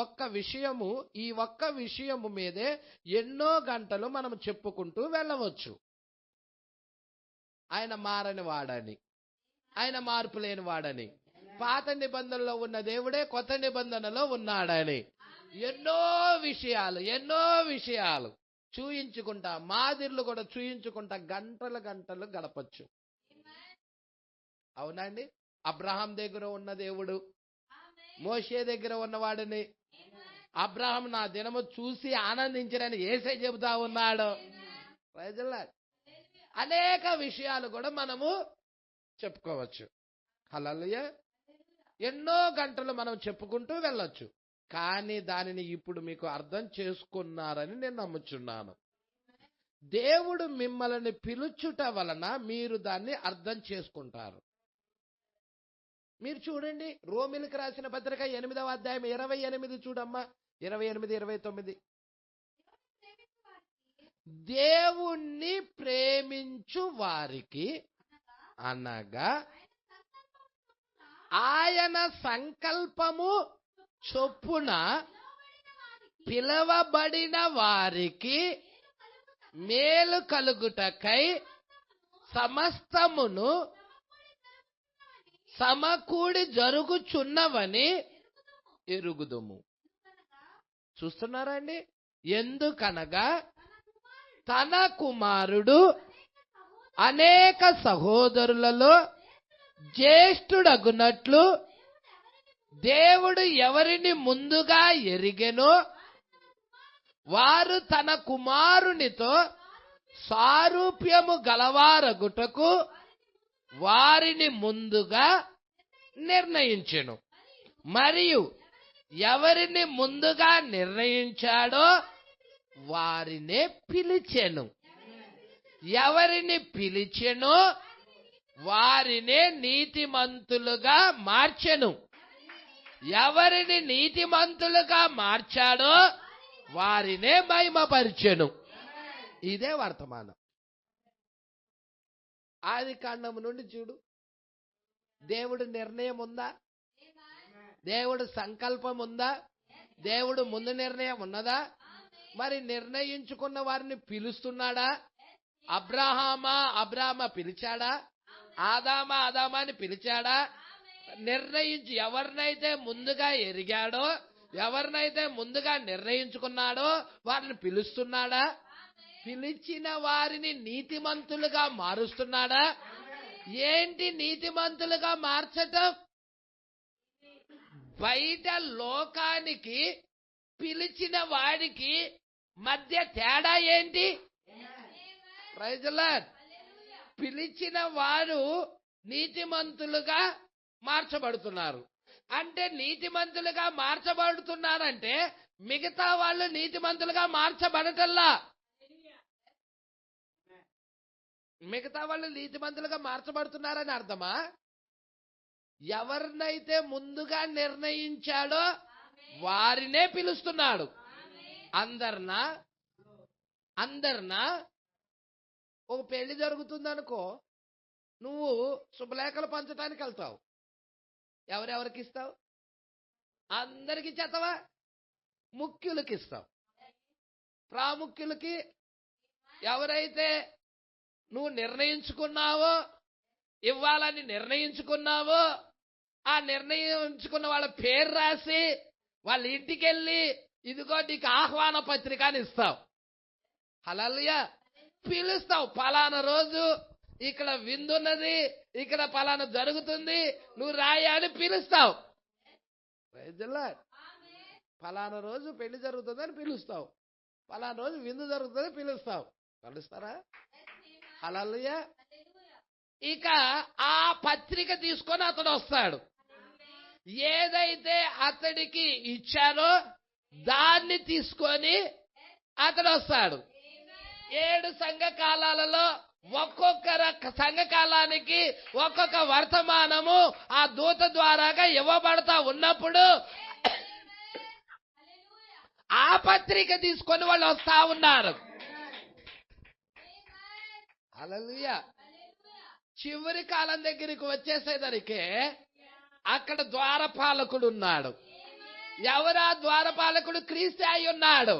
ఒక్క విషయము, ఈ ఒక్క విషయము మీదే ఎన్నో గంటలు మనం చెప్పుకుంటూ వెళ్ళవచ్చు. ఆయన మారని వాడని, ఆయన మార్పు లేని వాడని, పాత నిబంధనలో ఉన్న దేవుడే కొత్త నిబంధనలో ఉన్నాడని ఎన్నో విషయాలు చూయించుకుంటా, మాదిర్లు కూడా చూయించుకుంటా గంటలు గడపచ్చు. అవునండి. అబ్రహాం దగ్గర ఉన్న దేవుడు మోషే దగ్గర ఉన్నవాడిని, అబ్రహాం నా దినము చూసి ఆనందించడని యేసే చెబుతా ఉన్నాడు. Praise the lord. అనేక విషయాలు కూడా మనము చెప్పుకోవచ్చు. హల్లెలూయా. ఎన్నో గంటలు మనం చెప్పుకుంటూ వెళ్ళొచ్చు. కానీ దానిని ఇప్పుడు మీకు అర్థం చేసుకున్నారని నేను నమ్ముచున్నాను. దేవుడు మిమ్మల్ని పిలుచుట వలన మీరు దాన్ని అర్థం చేసుకుంటారు. మీరు చూడండి, రోమిలకు రాసిన పత్రిక 8వ అధ్యాయం 28 చూడమ్మా. 28, 29. దేవుణ్ణి ప్రేమించు వారికి అనగా ఆయన సంకల్పము చొప్పున పిలవబడిన వారికి మేలు కలుగుటకై సమస్తమును సమకూడి జరుగుచున్నవని ఎరుగుదుము. చూస్తున్నారా అండి? ఎందుకనగా తన కుమారుడు అనేక సహోదరులలో జ్యేష్ఠుడగునట్లు దేవుడు ఎవరిని ముందుగా ఎరిగెనో వారు తన కుమారునితో సారూప్యము గలవారగుటకు వారిని ముందుగా నిర్ణయించెను. మరియు ఎవరిని ముందుగా నిర్ణయించాడో వారినే పిలిచెను. ఎవరిని పిలిచెనో వారినే నీతిమంతులుగా మార్చెను. ఎవరిని నీతిమంతులుగా మార్చాడో వారినే మహిమపరిచెను. ఇదే వర్తమానం. ఆది కాండము నుండి చూడు, దేవుడు నిర్ణయం ఉందా? దేవుడు సంకల్పం ఉందా? దేవుడు ముందు నిర్ణయం ఉన్నదా? మరి నిర్ణయించుకున్న వారిని పిలుస్తున్నాడా? అబ్రాహామ పిలిచాడా? ఆదామా అని పిలిచాడా? నిర్ణయించి ఎవరినైతే ముందుగా ఎరిగాడో, ఎవరినైతే ముందుగా నిర్ణయించుకున్నాడో వారిని పిలుస్తున్నాడా? పిలిచిన వారిని నీతిమంతులుగా మారుస్తున్నాడా? ఏంటి నీతిమంతులుగా మార్చటం? బయట లోకానికి పిలిచిన వాడికి మధ్య తేడా ఏంటి? Praise the lord. పిలిచిన వారు నీతిమంతులుగా మార్చబడుతున్నారు. అంటే నీతిమంతులుగా మార్చబడుతున్నారంటే మిగతా వాళ్ళు నీతిమంతులుగా మార్చబడటల్లా. మిగతా వాళ్ళు నీతిమంతులుగా మార్చబడుతున్నారని అర్థమా? ఎవరినైతే ముందుగా నిర్ణయించాడో వారినే పిలుస్తున్నాడు. అందరినా ఒక పెళ్లి జరుగుతుందనుకో, నువ్వు శుభలేఖలు పంచడానికి వెళ్తావు. ఎవరెవరికి ఇస్తావు? అందరికి ఇచ్చేస్తావా? ముఖ్యులకి ఇస్తావు. ప్రాముఖ్యులకి ఎవరైతే నువ్వు నిర్ణయించుకున్నావో, ఇవ్వాలని నిర్ణయించుకున్నావో, ఆ నిర్ణయించుకున్న వాళ్ళ పేరు రాసి వాళ్ళ ఇంటికి వెళ్ళి ఇదిగో నీకు ఆహ్వాన పత్రిక అని ఇస్తావు. హల్లెలూయా. పిలుస్తావు. పలానా రోజు ఇక్కడ విందున్నది, ఇక్కడ పలానా జరుగుతుంది, నువ్వు రాయి అని పిలుస్తావు. Praise the lord. పలానా రోజు పెళ్లి జరుగుతుందని పిలుస్తావు, పలానా రోజు విందు జరుగుతుందని పిలుస్తావు. కలుస్తారా? హల్లెలూయా. ఇక ఆ పత్రిక తీసుకొని అతడు వస్తాడు. ఏదైతే అతడికి ఇచ్చారో దాన్ని తీసుకొని అతడు వస్తాడు. 7 సంఘకాలాలలో ఒక్కొక్క సంఘకాలానికి ఒక్కొక్క వర్తమానము ఆ దూత ద్వారాగా ఇవ్వబడతా ఉన్నప్పుడు ఆ పత్రిక తీసుకొని వాళ్ళు వస్తా ఉన్నారు. హల్లెలూయా. చివరి కాలం దగ్గరికి వచ్చేసేసరికి అక్కడ ద్వారపాలకుడు ఉన్నాడు. ఎవరా ద్వారపాలకుడు? క్రీస్తు అయి ఉన్నాడు.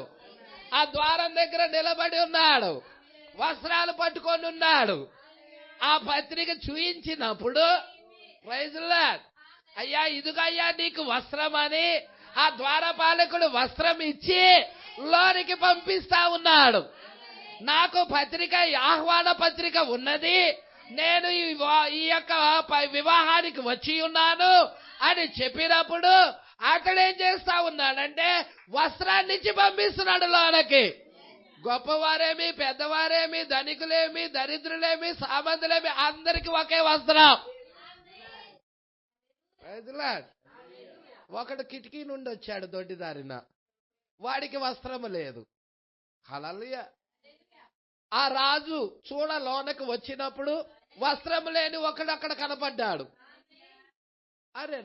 ఆ ద్వారం దగ్గర నిలబడి ఉన్నాడు, వస్త్రాలు పట్టుకొని ఉన్నాడు. ఆ పత్రిక చూయించినప్పుడు ప్రైజ్ ది లార్డ్, అయ్యా ఇదిగయ్యా నీకు వస్త్రం అని ఆ ద్వారపాలకుడు వస్త్రం ఇచ్చి లోనికి పంపిస్తా ఉన్నాడు. నాకు పత్రిక, ఆహ్వాన పత్రిక ఉన్నది, నేను ఈ యొక్క వివాహానికి వచ్చి ఉన్నాను అని చెప్పినప్పుడు అతడేం చేస్తా ఉన్నాడంటే వస్త్రాన్ని ఇచ్చి పంపిస్తున్నాడు లోనకి. గొప్పవారేమి, పెద్దవారేమి, ధనికులేమి, దరిద్రులేమి, సామంతులేమి అందరికి ఒకే వస్త్రం. Praise the lord. ఒకడు కిటికీ నుండి వచ్చాడు దొడ్డిదారిన, వాడికి వస్త్రము లేదు. హల్లెలూయా. ఆ రాజు చూడ లోనకు వచ్చినప్పుడు వస్త్రం లేని ఒకడు అక్కడ కనపడ్డాడు. అరే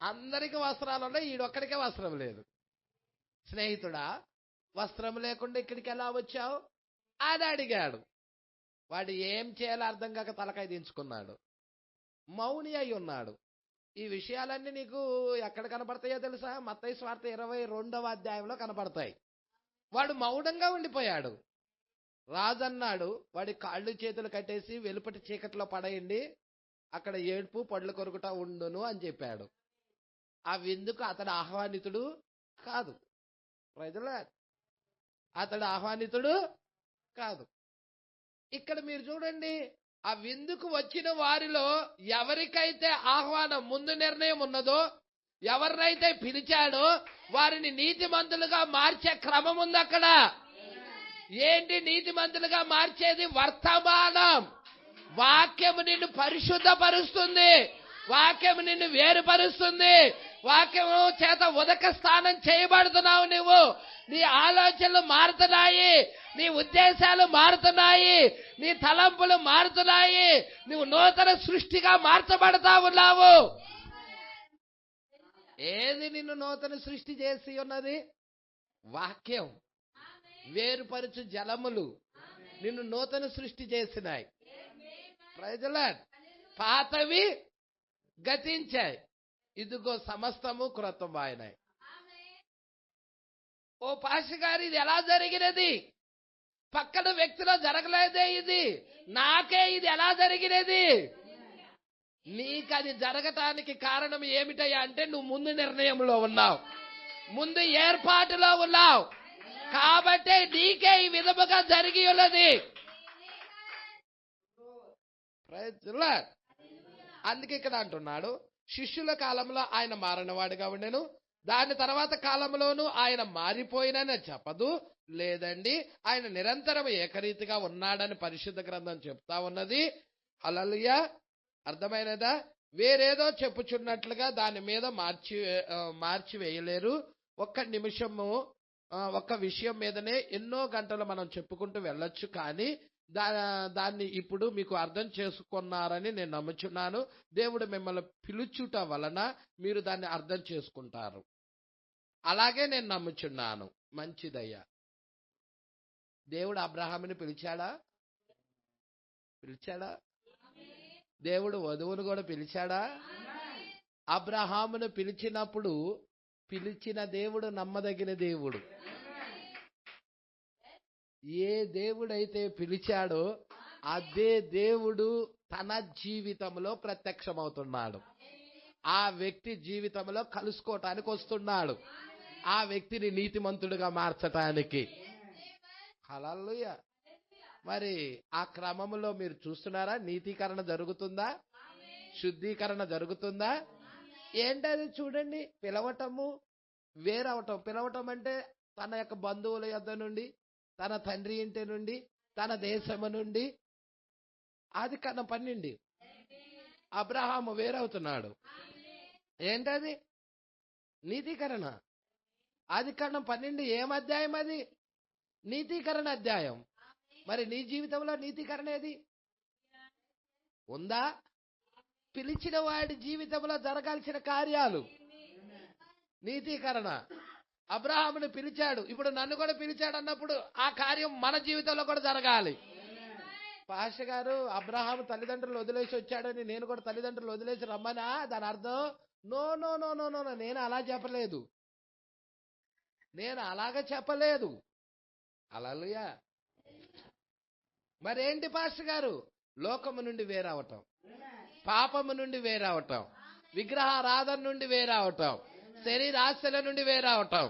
అందరికి వస్త్రాలు ఉన్నాయి, ఈడొక్కడికే వస్త్రం లేదు. స్నేహితుడా, వస్త్రం లేకుండా ఇక్కడికి ఎలా వచ్చావు అని అడిగాడు. వాడు ఏం చేయాలో అర్థం కాక తలకాయ దించుకున్నాడు, మౌని అయి ఉన్నాడు. ఈ విషయాలన్నీ నీకు ఎక్కడ కనపడతాయో తెలుసా? మత్తయి సువార్త 22వ అధ్యాయంలో కనపడతాయి. వాడు మౌనంగా ఉండిపోయాడు. రాజు అన్నాడు, వాడి కాళ్ళు చేతులు కట్టేసి వెలుపటి చీకట్లో పడేయండి, అక్కడ ఏడుపు పళ్ళు కొరుకుట ఉండును అని చెప్పాడు. ఆ విందుకు అతడు ఆహ్వానితుడు కాదు. ప్రజల అతడు ఆహ్వానితుడు కాదు. ఇక్కడ మీరు చూడండి, ఆ విందుకు వచ్చిన వారిలో ఎవరికైతే ఆహ్వానం ముందు నిర్ణయం ఉన్నదో, ఎవరినైతే పిలిచాడో వారిని నీతిమంతులుగా మార్చే క్రమం ఉంది అక్కడ. ఏంటి నీతిమంతులుగా మార్చేది? వర్తమానం. వాక్యము నిన్ను పరిశుద్ధపరుస్తుంది, వాక్యము నిన్ను వేరుపరుస్తుంది, వాక్యము చేత ఉదక స్నానం చేయబడుతున్నావు. నువ్వు నీ ఆలోచనలు మారుతున్నాయి, నీ ఉద్దేశాలు మారుతున్నాయి, నీ తలంపులు మారుతున్నాయి, నువ్వు నూతన సృష్టిగా మార్చబడతా ఉన్నావు. ఏది నిన్ను నూతన సృష్టి చేసి ఉన్నది? వాక్యం. వేరుపరుచు జలములు నిన్ను నూతన సృష్టి చేసినాయి. ప్రజల పాతవి గతించాయి, ఇదిగో సమస్తము క్రొత్తమైనాయి. ఓ పాష గారు, ఇది ఎలా జరిగినది? పక్కన వ్యక్తిలో జరగలేదే, ఇది నాకే ఇది ఎలా జరిగినది? నీకు అది జరగటానికి కారణం ఏమిటయ్యా అంటే, నువ్వు ముందు నిర్ణయంలో ఉన్నావు, ముందు ఏర్పాటులో ఉన్నావు, కాబట్టి నీకే ఈ విధముగా జరిగి ఉన్నది. అందుకే ఇక్కడ అంటున్నాడు, శిష్యుల కాలంలో ఆయన మారినవాడుగా ఉండెను, దాని తర్వాత కాలంలోనూ ఆయన మారిపోయినని చెప్పదు. లేదండి, ఆయన నిరంతరం ఏకరీతిగా ఉన్నాడని పరిశుద్ధ గ్రంథం చెప్తా ఉన్నది. హల్లెలూయా. అర్థమైనదా? వేరేదో చెప్పుచున్నట్లుగా దాని మీద మార్చి వేయలేరు. ఒక్క నిమిషము ఒక్క విషయం మీదనే ఎన్నో గంటలు మనం చెప్పుకుంటూ వెళ్ళొచ్చు, కానీ దాన్ని ఇప్పుడు మీకు అర్థం చేసుకున్నారని నేను నమ్ముచున్నాను. దేవుడు మిమ్మల్ని పిలుచుట వలన మీరు దాన్ని అర్థం చేసుకుంటారు. అలాగే నేను నమ్ముచున్నాను. మంచిదయ్యా. దేవుడు అబ్రహాముని పిలిచాడా? దేవుడు వధువును కూడా పిలిచాడా? అబ్రహామును పిలిచినప్పుడు పిలిచిన దేవుడు నమ్మదగిన దేవుడు. ఏ దేవుడైతే పిలిచాడో అదే దేవుడు తన జీవితంలో ప్రత్యక్షమవుతున్నాడు. ఆ వ్యక్తి జీవితంలో కలుసుకోవటానికి వస్తున్నాడు, ఆ వ్యక్తిని నీతిమంతుడిగా మార్చటానికి. హల్లెలూయా. మరి ఆ క్రమంలో మీరు చూస్తున్నారా? నీతీకరణ జరుగుతుందా? శుద్ధీకరణ జరుగుతుందా? ఏంటది చూడండి. పిలవటము, వేరవటం. పిలవటం అంటే తన యొక్క బంధువుల యొద్ద నుండి, తన తండ్రి ఇంటి నుండి, తన దేశము నుండి. ఆదికాండం 12 అబ్రహాము వేరవుతున్నాడు. ఏంటది? నీతీకరణ. ఆదికాండం 12 ఏం అధ్యాయం అది? నీతీకరణ అధ్యాయం. మరి నీ జీవితంలో నీతీకరణ ఏది ఉందా? పిలిచిన వాడి జీవితంలో జరగాల్సిన కార్యాలు నీతీకరణ. అబ్రహామును పిలిచాడు, ఇప్పుడు నన్ను కూడా పిలిచాడు అన్నప్పుడు ఆ కార్యం మన జీవితంలో కూడా జరగాలి. పాష గారు, అబ్రహాము తల్లిదండ్రులు వదిలేసి వచ్చాడని నేను కూడా తల్లిదండ్రులు వదిలేసి రమ్మనా? దాని అర్థం no no no no no నేను అలా చెప్పలేదు, నేను అలాగ చెప్పలేదు. హల్లెలూయా. మరేంటి పాస్టర్ గారు? లోకము నుండి వేరవటం, పాపము నుండి వేరవటం, విగ్రహారాధన నుండి వేరవటం, శరీరాశల నుండి వేరవటం,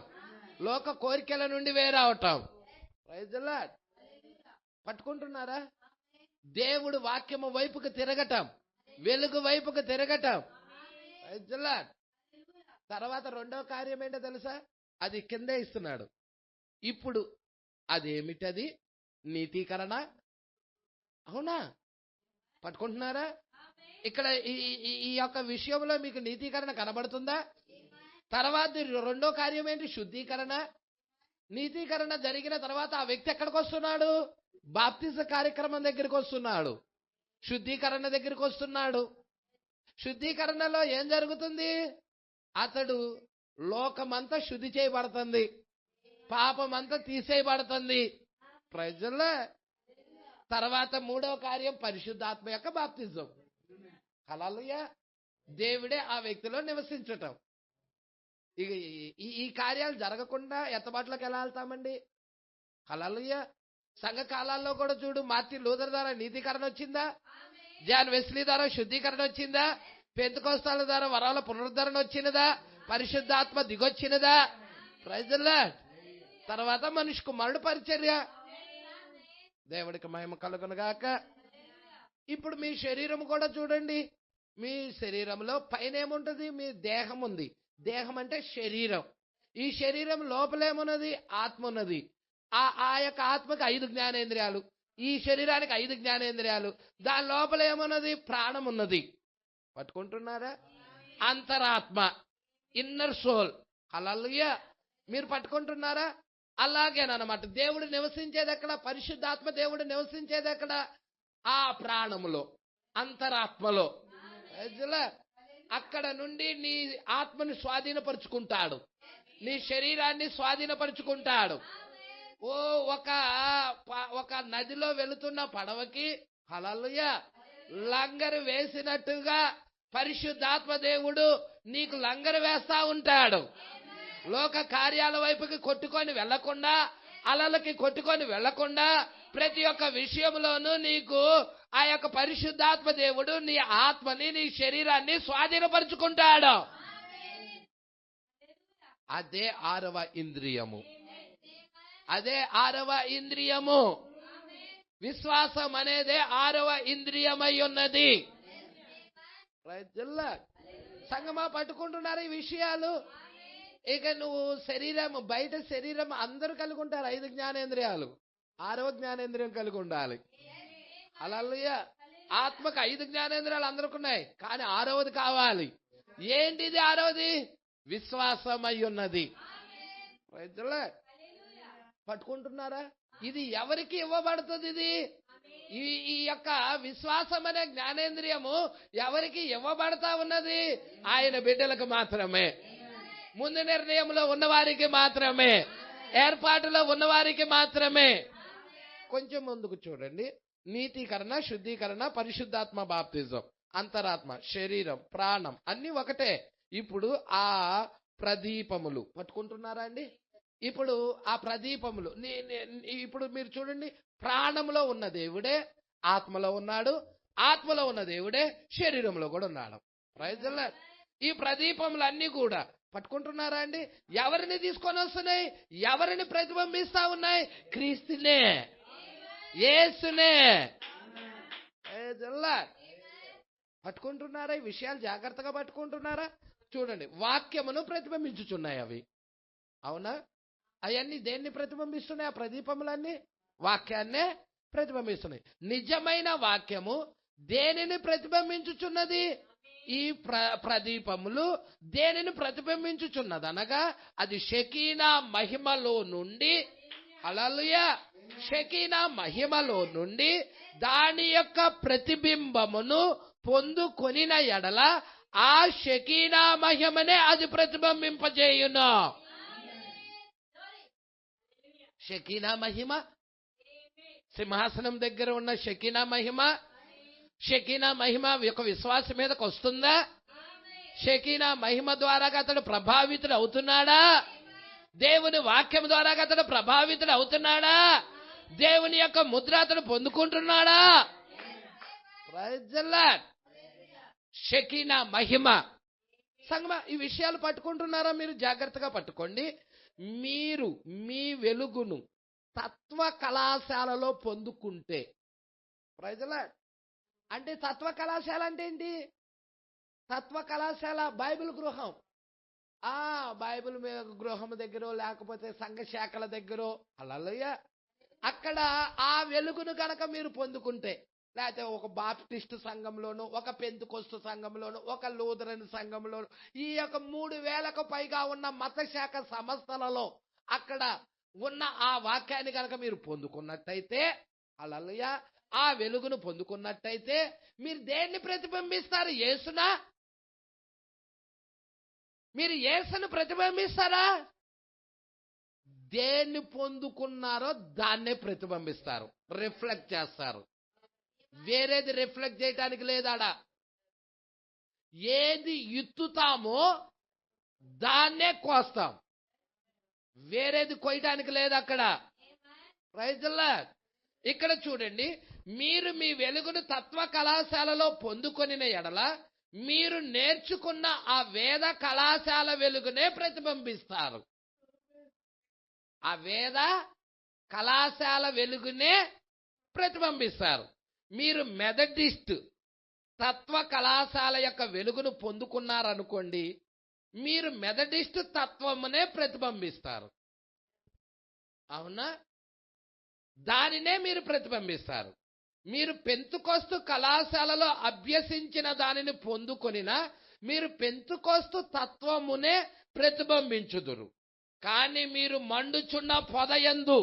లోక కోరికల నుండి వేరవటం. Praise the lord. పట్టుకుంటున్నారా? దేవుడు వాక్యము వైపుకు తిరగటం, వెలుగు వైపుకు తిరగటం. Praise the lord. తర్వాత రెండో కార్యం ఏంటో తెలుసా? అది కిందే ఇస్తున్నాడు. ఇప్పుడు అదేమిటది? నీతీకరణ. అవునా? పట్టుకుంటున్నారా? ఇక్కడ ఈ యొక్క విషయంలో మీకు నీతీకరణ కనబడుతుందా? తర్వాత రెండో కార్యం ఏంటి? శుద్ధీకరణ. నీతీకరణ జరిగిన తర్వాత ఆ వ్యక్తి ఎక్కడికి వస్తున్నాడు? బాప్తిజ కార్యక్రమం దగ్గరికి వస్తున్నాడు, శుద్ధీకరణ దగ్గరికి వస్తున్నాడు. శుద్ధీకరణలో ఏం జరుగుతుంది? అతడు లోకమంతా శుద్ధి చేయబడుతుంది, పాపమంతా తీసేయబడుతుంది. ప్రజల తర్వాత మూడవ కార్యం పరిశుద్ధాత్మ యొక్క బాప్తిజం. హల్లెలూయా. దేవుడే ఆ వ్యక్తిలో నివసించటం. ఈ కార్యాలు జరగకుండా ఎత్తబాట్లోకి ఎలా వెళ్తామండి? హల్లెలూయా. సంఘ కాలాల్లో కూడా చూడు, మార్టిన్ లూథర్ ద్వారా నీతీకరణ వచ్చిందా? జాన్ వెస్లీ ద్వారా శుద్ధీకరణ వచ్చిందా? పెంతెకొస్తేల ద్వారా వరాల పునరుద్ధరణ వచ్చినదా? పరిశుద్ధాత్మ దిగొచ్చినదా? Praise the lord. తర్వాత మనిషి కుమారుడు పరిచర్య. దేవుడికి మహిమ కలుగునుగాక. ఇప్పుడు మీ శరీరం కూడా చూడండి. మీ శరీరంలో పైన ఏముంటుంది? మీ దేహం ఉంది. దేహం అంటే శరీరం. ఈ శరీరం లోపలేమున్నది? ఆత్మ ఉన్నది. ఆ యొక్క ఆత్మకి 5 జ్ఞానేంద్రియాలు, ఈ శరీరానికి 5 జ్ఞానేంద్రియాలు. దాని లోపల ఏమున్నది? ప్రాణం ఉన్నది. పట్టుకుంటున్నారా? అంతరాత్మ, ఇన్నర్ సోల్. హల్లెలూయా. మీరు పట్టుకుంటున్నారా? అలాగేనమాట. దేవుడు నివసించేది ఎక్కడ? పరిశుద్ధాత్మ దేవుడు నివసించేది ఎక్కడ? ఆ ప్రాణములో, అంతరాత్మలో. అక్కడ నుండి నీ ఆత్మని స్వాధీనపరుచుకుంటాడు, నీ శరీరాన్ని స్వాధీనపరుచుకుంటాడు. ఒక నదిలో వెళుతున్న పడవకి హల్లెలూయా లంగరు వేసినట్టుగా పరిశుద్ధాత్మ దేవుడు నీకు లంగరు వేస్తా ఉంటాడు. లోక కార్యాల వైపుకి కొట్టుకొని వెళ్లకుండా, అలలకి కొట్టుకొని వెళ్లకుండా, ప్రతి ఒక్క విషయంలోనూ నీకు ఆ యొక్క పరిశుద్ధాత్మ దేవుడు నీ ఆత్మని, నీ శరీరాన్ని స్వాధీనపరుచుకుంటాడు. అదే 6వ ఇంద్రియము. అదే 6వ ఇంద్రియము. విశ్వాసం అనేది 6వ ఇంద్రియమై ఉన్నది. సంగమా పట్టుకుంటున్నారు ఈ విషయాలు. ఇక నువ్వు శరీరం, బయట శరీరం అందరూ కలిగి ఉంటారు 5 జ్ఞానేంద్రియాలు. 6వ జ్ఞానేంద్రియం కలిగి ఉండాలి. హల్లెలూయా. ఆత్మకు 5 జ్ఞానేంద్రియాలు అందరికి ఉన్నాయి, కానీ 6వది కావాలి. ఏంటిది 6వది? విశ్వాసం అయి ఉన్నది. పట్టుకుంటున్నారా? ఇది ఎవరికి ఇవ్వబడుతుంది? ఇది ఈ యొక్క విశ్వాసం అనే జ్ఞానేంద్రియము ఎవరికి ఇవ్వబడతా ఉన్నది? ఆయన బిడ్డలకు మాత్రమే, ముందు నిర్ణయంలో ఉన్నవారికి మాత్రమే, ఏర్పాటులో ఉన్నవారికి మాత్రమే. కొంచెం ముందుకు చూడండి. నీతీకరణ, శుద్ధీకరణ, పరిశుద్ధాత్మ బాప్తిజం, అంతరాత్మ, శరీరం, ప్రాణం అన్ని ఒకటే. ఇప్పుడు ఆ ప్రదీపములు పట్టుకుంటున్నారా అండి? ఇప్పుడు ఆ ప్రదీపములు ఇప్పుడు మీరు చూడండి. ప్రాణంలో ఉన్న దేవుడే ఆత్మలో ఉన్నాడు, ఆత్మలో ఉన్న దేవుడే శరీరంలో కూడా ఉన్నాడు. Praise the lord. ఈ ప్రదీపములు అన్ని కూడా పట్టుకుంటున్నారా అండి? ఎవరిని తీసుకొని వస్తున్నాయి? ఎవరిని ప్రతిబింబిస్తా ఉన్నాయి? క్రీస్తునే, యేసునే. Praise the lord. పట్టుకుంటున్నారా? ఈ విషయాలు జాగ్రత్తగా పట్టుకుంటున్నారా? చూడండి, వాక్యమును ప్రతిబింబించుచున్నాయి అవి. అవునా? అవన్నీ దేన్ని ప్రతిబింబిస్తున్నాయి? ఆ ప్రదీపములన్నీ వాక్యాన్నే ప్రతిబింబిస్తున్నాయి. నిజమైన వాక్యము దేనిని ప్రతిబింబించుచున్నది? ఈ ప్రదీపములు దేనిని ప్రతిబింబించుచున్నది అనగా అది షెకీనా మహిమలో నుండి, హల్లెలూయా, షెకీనా మహిమలో నుండి దాని యొక్క ప్రతిబింబమును పొందుకొనిన ఎడల ఆ షెకీనా మహిమనే అది ప్రతిబింబింపజేయును. షెకీనా మహిమ, సింహాసనం దగ్గర ఉన్న షెకీనా మహిమ. షెకీనా మహిమ ఒక విశ్వాసం మీదకి వస్తుందా? షెకీనా మహిమ ద్వారా అతడు ప్రభావితుడు అవుతున్నాడా? దేవుని వాక్యం ద్వారా అతడు ప్రభావితుడు అవుతున్నాడా? దేవుని యొక్క ముద్ర అతడు పొందుకుంటున్నాడా? Praise the lord. షెకీనా మహిమ. సంగమా, ఈ విషయాలు పట్టుకుంటున్నారా? మీరు జాగ్రత్తగా పట్టుకోండి. మీరు మీ వెలుగును తత్వ కళాశాలలో పొందుకుంటే, ప్రైజ్ ది లార్డ్. అంటే తత్వ కళాశాల అంటే ఏంటి? తత్వ కళాశాల బైబిల్ గృహం. బైబిల్ గృహం దగ్గర, లేకపోతే సంఘ శాఖల దగ్గర, హల్లెలూయా, అక్కడ ఆ వెలుగును కనుక మీరు పొందుకుంటే, లేకపోతే ఒక బాప్టిస్ట్ సంఘంలోను, ఒక పెంతెకొస్తు సంఘంలోను, ఒక లూథరన్ సంఘంలోను, ఈ యొక్క 3000కు పైగా ఉన్న మత శాఖ సంస్థలలో అక్కడ ఉన్న ఆ వాక్యాన్ని కనుక మీరు పొందుకున్నట్టయితే, హల్లెలూయా, ఆ వెలుగును పొందుకున్నట్టయితే మీరు దేన్ని ప్రతిబింబిస్తారు? యేసునా? మీరు యేసును ప్రతిబింబిస్తారా? దేన్ని పొందుకున్నారో దాన్నే ప్రతిబింబిస్తారు, రిఫ్లెక్ట్ చేస్తారు. వేరేది రిఫ్లెక్ట్ చేయటానికి లేదాడా. ఏది ఇత్తుతామో దాన్నే కోస్తాం, వేరేది కొయ్యటానికి లేదు అక్కడ. Praise the lord. ఇక్కడ చూడండి, మీరు మీ వెలుగును తత్వ కళాశాలలో పొందుకొనిన ఎడల మీరు నేర్చుకున్న ఆ వేద కళాశాల వెలుగునే ప్రతిబింబిస్తారు. ఆ వేద కళాశాల వెలుగునే ప్రతిబింబిస్తారు. మీరు మెథడిస్ట్ తత్వ కళాశాల యొక్క వెలుగును పొందుకున్నారనుకోండి, మీరు మెథడిస్ట్ తత్వమునే ప్రతిబింబిస్తారు. అవునా? దానినే మీరు ప్రతిబింబిస్తారు. మీరు పెంతుకోస్తు కళాశాలలో అభ్యసించిన దానిని పొందుకొనినా మీరు పెంతుకోస్తు తత్వమునే ప్రతిబింబించుదురు. కానీ మీరు మండుచున్న పొదయందు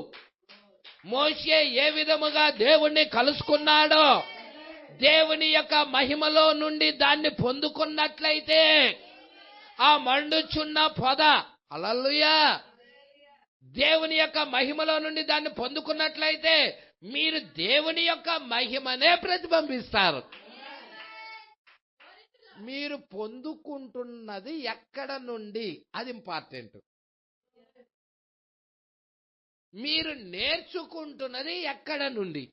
మోషే ఏ విధముగా దేవుణ్ణి కలుసుకున్నాడో దేవుని యొక్క మహిమలో నుండి దాన్ని పొందుకున్నట్లయితే ఆ మండుచున్న పొద, హల్లెలూయా, దేవుని యొక్క మహిమలో నుండి దాన్ని పొందుకున్నట్లయితే మీరు దేవుని యొక్క మహిమనే ప్రతిబింబిస్తారు. మీరు పొందుకుంటున్నది ఎక్కడ నుండి, అది ఇంపార్టెంట్. మీరు నేర్చుకుంటున్నది ఎక్కడ నుండి,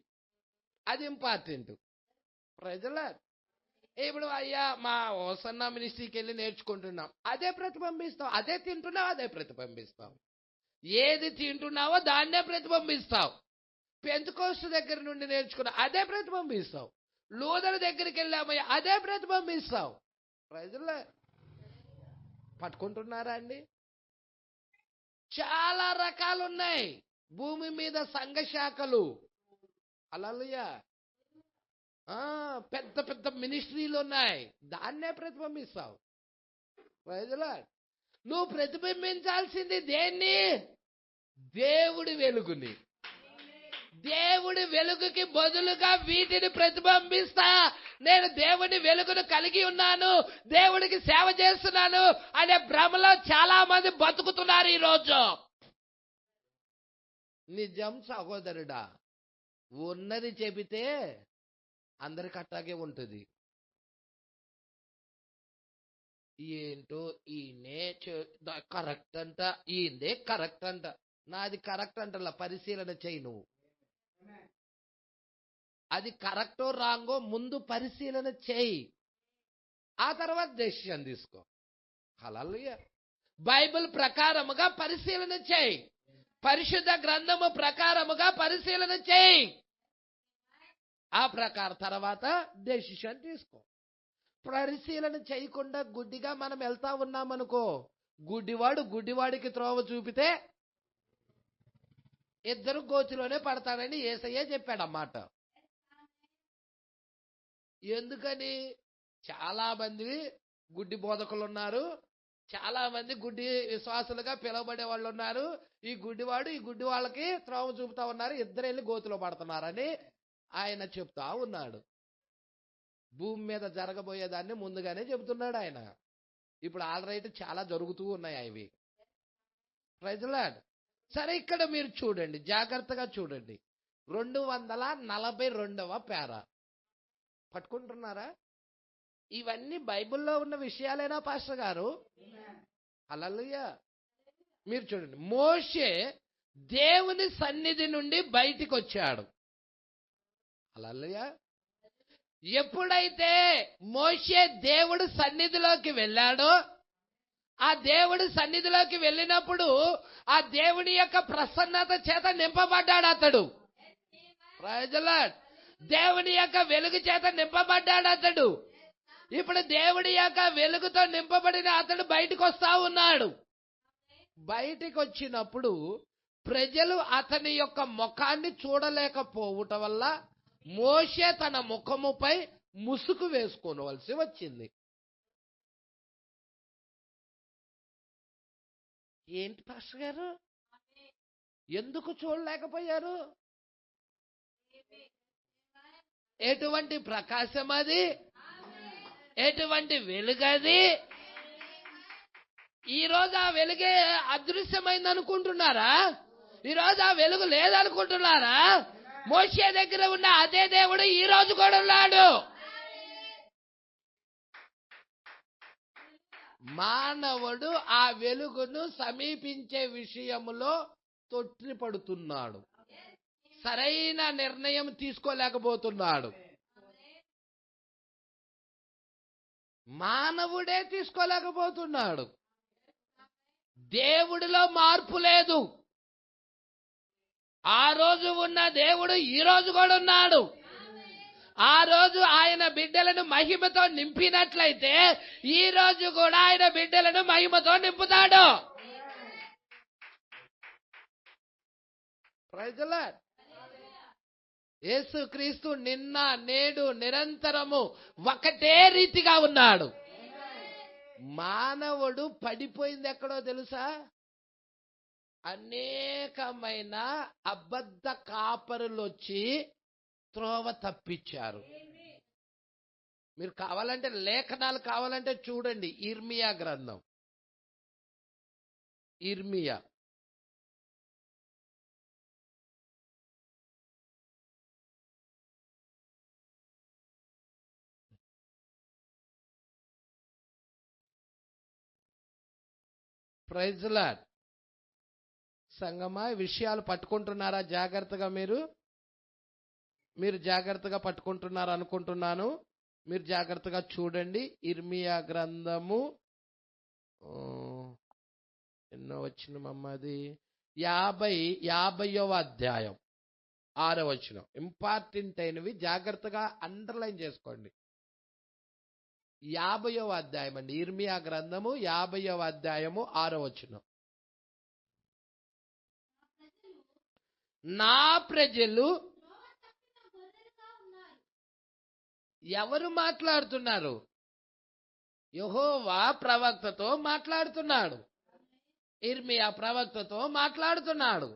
అది ఇంపార్టెంట్. ప్రజల ఇప్పుడు అయ్యా మా హోసన్నా మినిస్ట్రీకి వెళ్ళి నేర్చుకుంటున్నాం, అదే ప్రతిబింబిస్తాం. అదే తింటున్నావు, అదే ప్రతిబింబిస్తాం. ఏది తింటున్నావో దాన్నే ప్రతిబింబిస్తావు. పెంతెకోస్తు దగ్గర నుండి నేర్చుకున్నావు, అదే ప్రతిబింబిస్తావు. లూథర్ దగ్గరికి వెళ్ళామయ్యా, అదే ప్రతిబింబిస్తావు. ప్రజలు పట్టుకుంటున్నారా అండి? చాలా రకాలు ఉన్నాయి భూమి మీద సంఘ శాఖలు. హల్లెలూయా. పెద్ద పెద్ద మినిస్ట్రీలు ఉన్నాయి, దాన్నే ప్రతిబింబిస్తావు. ప్రజలు నువ్వు ప్రతిబింబించాల్సింది దేన్ని? దేవుడి వెలుగుని. దేవుడి వెలుగుకి బదులుగా వీటిని ప్రతిబింబిస్తా. నేను దేవుడి వెలుగును కలిగి ఉన్నాను, దేవుడికి సేవ చేస్తున్నాను అనే భ్రమలో చాలా మంది బతుకుతున్నారు ఈరోజు. నిజం సహోదరుడా, ఉన్నది చెబితే అందరికి అట్టాగే ఉంటుంది. ఏంటో ఈయనే కరెక్ట్ అంట, ఈయనదే కరెక్ట్ అంట. నాది కరెక్ట్ అంటలా, పరిశీలన చేయి నువ్వు. అది కరెక్టో రాంగో ముందు పరిశీలన చేయి, ఆ తర్వాత డెసిషన్ తీసుకో. హల్లెలూయా. బైబిల్ ప్రకారముగా పరిశీలన చేయి, పరిశుద్ధ గ్రంథము ప్రకారముగా పరిశీలన చేయి. ఆ ప్రకారం తర్వాత డెసిషన్ తీసుకో. పరిశీలన చేయకుండా గుడ్డిగా మనం వెళ్తా ఉన్నామనుకో, గుడ్డివాడు గుడ్డివాడికి త్రోవ చూపితే ఇద్దరు గోతిలోనే పడతాడని యేసయ్య చెప్పాడన్నమాట. ఎందుకని? చాలా మంది గుడ్డి బోధకులు ఉన్నారు, చాలా మంది గుడ్డి విశ్వాసులుగా పిలువబడే వాళ్ళు ఉన్నారు. ఈ గుడ్డివాడు ఈ గుడ్డి వాళ్ళకి త్రోవ చూపుతా ఉన్నారు, ఇద్దరు వెళ్ళి గోతిలో పడుతున్నారని ఆయన చెప్తా ఉన్నాడు. భూమి మీద జరగబోయేదాన్ని ముందుగానే చెబుతున్నాడు ఆయన. ఇప్పుడు ఆల్రైట్ చాలా జరుగుతూ ఉన్నాయి అవి. Praise lord. సరే, ఇక్కడ మీరు చూడండి, జాగ్రత్తగా చూడండి. 242వ పేరా పట్టుకుంటున్నారా? ఇవన్నీ బైబిల్లో ఉన్న విషయాలేనా పాస్టర్ గారు? హల్లెలూయా. మీరు చూడండి, మోషే దేవుని సన్నిధి నుండి బయటికి వచ్చాడు. హల్లెలూయా. ఎప్పుడైతే మోషే దేవుడి సన్నిధిలోకి వెళ్ళాడో, ఆ దేవుడి సన్నిధిలోకి వెళ్ళినప్పుడు ఆ దేవుని యొక్క ప్రసన్నత చేత నింపబడ్డాడు అతడు. Praise the lord. దేవుని యొక్క వెలుగు చేత నింపబడ్డాడు అతడు. ఇప్పుడు దేవుడి యొక్క వెలుగుతో నింపబడిన అతడు బయటకు వస్తా ఉన్నాడు. బయటికి వచ్చినప్పుడు ప్రజలు అతని యొక్క ముఖాన్ని చూడలేకపోవటం వల్ల మోషే తన ముఖముపై ముసుగు వేసుకోవలసి వచ్చింది. ఏంటి పాస్టర్ గారు, ఎందుకు చూడలేకపోయారు? ఎటువంటి ప్రకాశం అది, ఎటువంటి వెలుగది. ఈరోజు ఆ వెలుగే అదృశ్యమైంది అనుకుంటున్నారా? ఈరోజు ఆ వెలుగు లేదనుకుంటున్నారా? మోషే దగ్గర ఉన్న అదే దేవుడు ఈ రోజు కూడా ఉన్నాడు. మానవుడు ఆ వెలుగును సమీపించే విషయంలో తొట్టిపడుతున్నాడు. సరైన నిర్ణయం తీసుకోలేకపోతున్నాడు. మానవుడే తీసుకోలేకపోతున్నాడు. దేవుడిలో మార్పు లేదు. ఆ రోజు ఉన్న దేవుడు ఈ రోజు కూడా ఉన్నాడు. ఆ రోజు ఆయన బిడ్డలను మహిమతో నింపినట్లయితే ఈ రోజు కూడా ఆయన బిడ్డలను మహిమతో నింపుతాడు. Praise the lord. యేసుక్రీస్తు నిన్న నేడు నిరంతరము ఒకటే రీతిగా ఉన్నాడు. మానవుడు పడిపోయింది ఎక్కడో తెలుసా? అనేకమైన అబద్ధ కాపరులు వచ్చి త్రోవ తప్పించారు. మీరు కావాలంటే లేఖనాలు కావాలంటే చూడండి. ఇర్మియా గ్రంథం, ఇర్మియా ప్రైజ్ ది లార్డ్. సంగమా, విషయాలు పట్టుకుంటున్నారా జాగ్రత్తగా? మీరు జాగ్రత్తగా పట్టుకుంటున్నారు అనుకుంటున్నాను. మీరు జాగ్రత్తగా చూడండి. ఇర్మియా గ్రంథము ఎన్నో వచ్చినమ్మది 50వ అధ్యాయం 6వ వచనం. ఇంపార్టెంట్ అయినవి జాగ్రత్తగా అండర్లైన్ చేసుకోండి. 50వ అధ్యాయం అండి. ఇర్మియా గ్రంథము 50వ అధ్యాయము 6వ వచనం. నా ప్రజలు ఎవరు మాట్లాడుతున్నారు? యెహోవా ప్రవక్తతో మాట్లాడుతున్నాడు. ఇర్మియా ప్రవక్తతో మాట్లాడుతున్నాడు.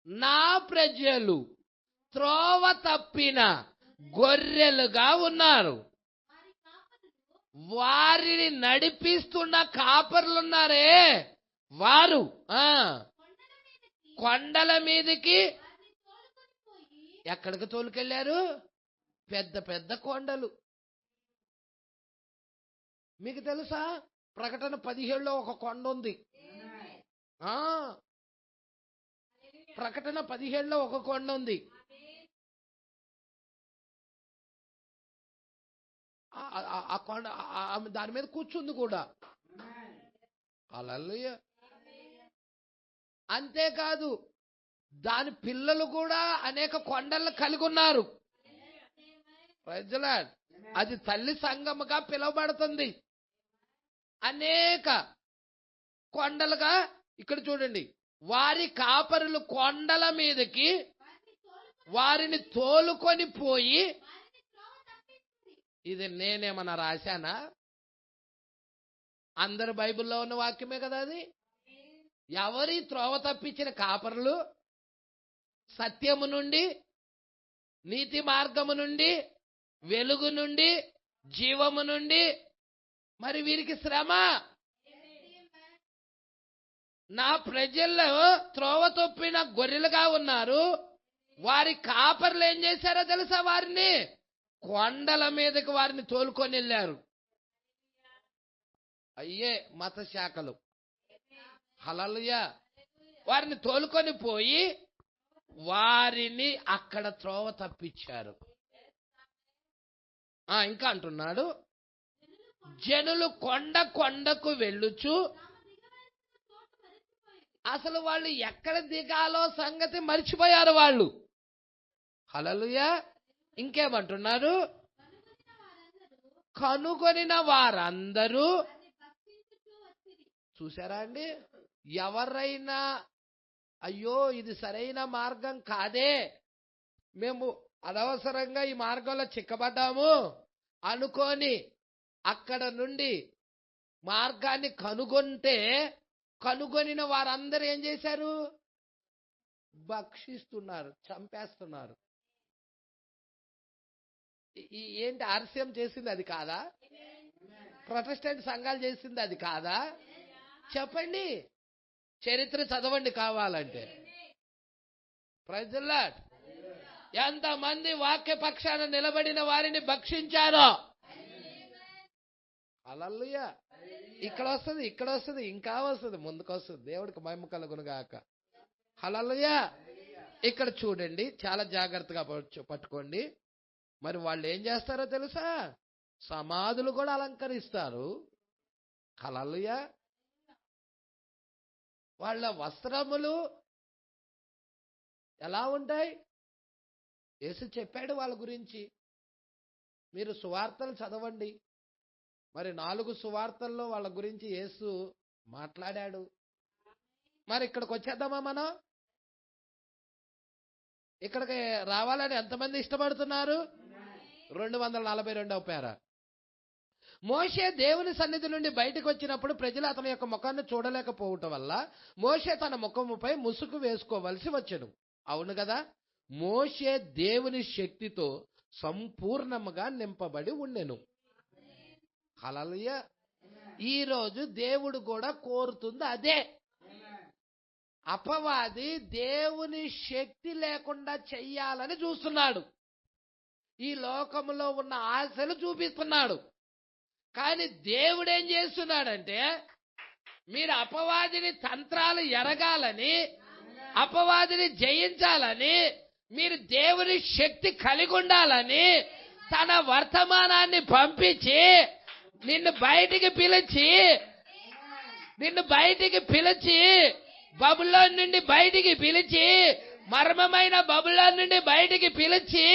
నా ప్రజలు త్రోవ తప్పిన గొర్రెలుగా ఉన్నారు. వారిని నడిపిస్తున్న కాపర్లున్నారే, వారు కొండల మీదకి ఎక్కడికి తోలుకెళ్లారు? పెద్ద పెద్ద కొండలు. మీకు తెలుసా? ప్రకటన 17లో ఒక కొండ ఉంది. ప్రకటన 17లో ఒక కొండ ఉంది. ఆ కొండ దాని మీద కూర్చుంది కూడా. హల్లెలూయా. అంతేకాదు, దాని పిల్లలు కూడా అనేక కొండలను కలిగి ఉన్నారు. Praise the lord. అది తల్లి సంఘముగా పిలువబడుతుంది. అనేక కొండలుగా ఇక్కడ చూడండి. వారి కాపరులు కొండల మీదకి వారిని తోలుకొని పోయి, ఇది నేనేమన్నా రాశానా? అందరు బైబిల్లో ఉన్న వాక్యమే కదా అది. ఎవరి త్రోవ తప్పించిన కాపరులు? సత్యము నుండి, నీతి మార్గము నుండి, వెలుగు నుండి, జీవము నుండి. మరి వీరికి శ్రమ. నా ప్రజల్లో త్రోవ తప్పిన గొర్రెలుగా ఉన్నారు. వారి కాపర్లు ఏం చేశారో తెలుసా? వారిని కొండల మీదకి వారిని తోలుకొని వెళ్ళారు. అయ్యే మత శాఖలు. హల్లెలూయా. వారిని తోలుకొని పోయి వారిని అక్కడ త్రోవ తప్పించారు. ఇంకా అంటున్నాడు, జనులు కొండకు వెళ్ళుచు అసలు వాళ్ళు ఎక్కడ దిగాలో సంగతి మర్చిపోయారు వాళ్ళు. హల్లెలూయా. ఇంకేమంటున్నారు? కనుగొనిన వారందరూ. చూసారా అండి? ఎవరైనా అయ్యో ఇది సరైన మార్గం కాదే, మేము అనవసరంగా ఈ మార్గంలో చిక్కబడ్డాము అనుకొని అక్కడ నుండి మార్గాన్ని కనుగొనిన వారందరూ ఏం చేశారు? భక్షిస్తున్నారు, చంపేస్తున్నారు. ఏంటి ఆర్సీఎం చేసింది అది కాదా? ప్రొటెస్టెంట్ సంఘాలు చేసింది అది కాదా? చెప్పండి, చరిత్ర చదవండి కావాలంటే. Praise the lord. ఎంతమంది వాక్య పక్షాన నిలబడిన వారిని భక్షించారో. హల్లెలూయా. ఇక్కడ వస్తుంది, ఇంకా వస్తుంది, ముందుకు వస్తుంది. దేవుడికి మహిమ కలుగును గాక. హల్లెలూయా. ఇక్కడ చూడండి, చాలా జాగ్రత్తగా పట్టుకోండి. మరి వాళ్ళు ఏం చేస్తారో తెలుసా? సమాధులు కూడా అలంకరిస్తారు. హల్లెలూయా. వాళ్ళ వస్త్రములు ఎలా ఉంటాయి? యేసు చెప్పాడు వాళ్ళ గురించి. మీరు సువార్తలు చదవండి. మరి 4 సువార్తల్లో వాళ్ళ గురించి యేసు మాట్లాడాడు. మరి ఇక్కడికి వచ్చేద్దామా మనం? ఇక్కడికి రావాలని ఎంతమంది ఇష్టపడుతున్నారు? 242వ పేర. మోషే దేవుని సన్నిధి నుండి బయటకు వచ్చినప్పుడు ప్రజలు అతని యొక్క ముఖాన్ని చూడలేకపోవటం వల్ల మోషే తన ముఖముపై ముసుగు వేసుకోవలసి వచ్చెను. అవును కదా? మోషే దేవుని శక్తితో సంపూర్ణముగా నింపబడి ఉండెను. హల్లెలూయా. ఈ రోజు దేవుడు కూడా కోరుతుంది అదే. అపవాది దేవుని శక్తి లేకుండా చెయ్యాలని చూస్తున్నాడు. ఈ లోకములో ఉన్న ఆశలు చూపిస్తున్నాడు. కానీ దేవుడు ఏం చేస్తున్నాడంటే, మీరు అపవాదిని తంత్రాలు ఎరగాలని, అపవాదిని జయించాలని, మీరు దేవుని శక్తి కలిగి ఉండాలని తన వర్తమానాన్ని పంపించి నిన్ను బయటికి పిలిచి బబులోన్ నుండి బయటికి పిలిచి, మర్మమైన బబులోన్ నుండి బయటికి పిలిచి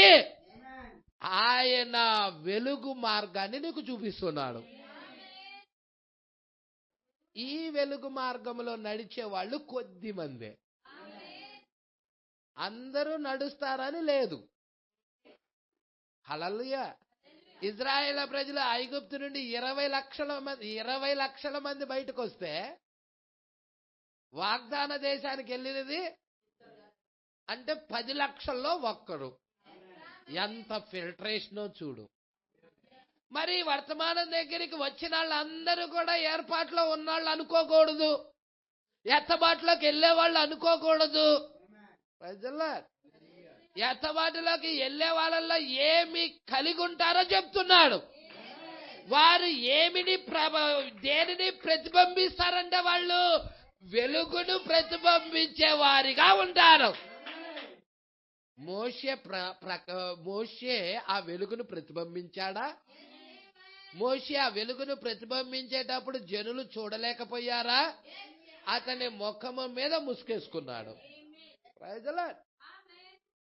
ఆయన వెలుగు మార్గాన్ని నీకు చూపిస్తున్నాడు. ఈ వెలుగు మార్గంలో నడిచే వాళ్ళు కొద్ది మందే. అందరూ నడుస్తారని లేదు. హల్లెలూయా. ఇజ్రాయేల్ ప్రజలు ఐగుప్తు నుండి 20 లక్షల మంది బయటకు వస్తే వాగ్దాన దేశానికి వెళ్ళినది అంటే 10 లక్షల్లో ఒక్కరు. ఎంత ఫిల్టరేషనో చూడు. మరి వర్తమానం దగ్గరికి వచ్చిన వాళ్ళందరూ కూడా ఏర్పాట్లో ఉన్నవాళ్ళు అనుకోకూడదు, ఎత్తబాటులోకి వెళ్ళే వాళ్ళు అనుకోకూడదు. ప్రజల్లో ఎత్తబాటులోకి వెళ్ళే వాళ్ళల్లో ఏమి కలిగి ఉంటారో చెప్తున్నాడు. వారు దేనిని ప్రతిబింబిస్తారంటే వాళ్ళు వెలుగును ప్రతిబింబించే వారిగా ఉంటారు. మోషే ఆ వెలుగును ప్రతిబింబించాడా? మోషే ఆ వెలుగును ప్రతిబింబించేటప్పుడు జనులు చూడలేకపోయారా? అతని ముఖము మీద ముసుకేసుకున్నాడు.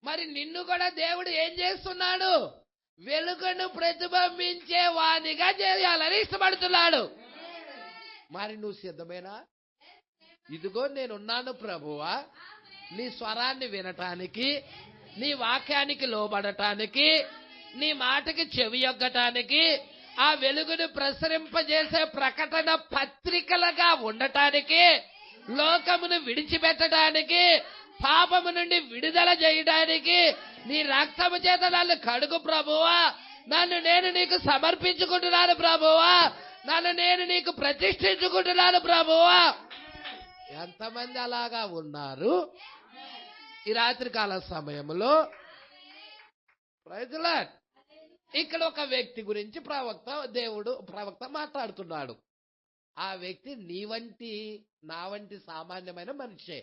మరి నిన్ను కూడా దేవుడు ఏం చేస్తున్నాడు? వెలుగును ప్రతిబింబించే వానిగా చేయాలని ఇష్టపడుతున్నాడు. మరి నువ్వు సిద్ధమేనా? ఇదిగో నేనున్నాను ప్రభువా, నీ స్వరాన్ని వినటానికి, నీ వాక్యానికి లోబడటానికి, నీ మాటకి చెవియొగ్గటానికి, ఆ వెలుగును ప్రసరింపజేసే ప్రకటన పత్రికలుగా ఉండటానికి, లోకమును విడిచిపెట్టడానికి, పాపము నుండి విడుదల చేయడానికి నీ రక్తము చేత నన్ను కడుగు ప్రభువా, నేను నీకు సమర్పించుకుంటున్నాను ప్రభువా, నేను నీకు ప్రతిష్ఠించుకుంటున్నాను ప్రభువా. ఎంతమంది అలాగా ఉన్నారు ఈ రాత్రికాల సమయంలో? Praise the lord. ఇక్కడ ఒక వ్యక్తి గురించి ప్రవక్త మాట్లాడుతున్నాడు. ఆ వ్యక్తి నా వంటి సామాన్యమైన మనిషే.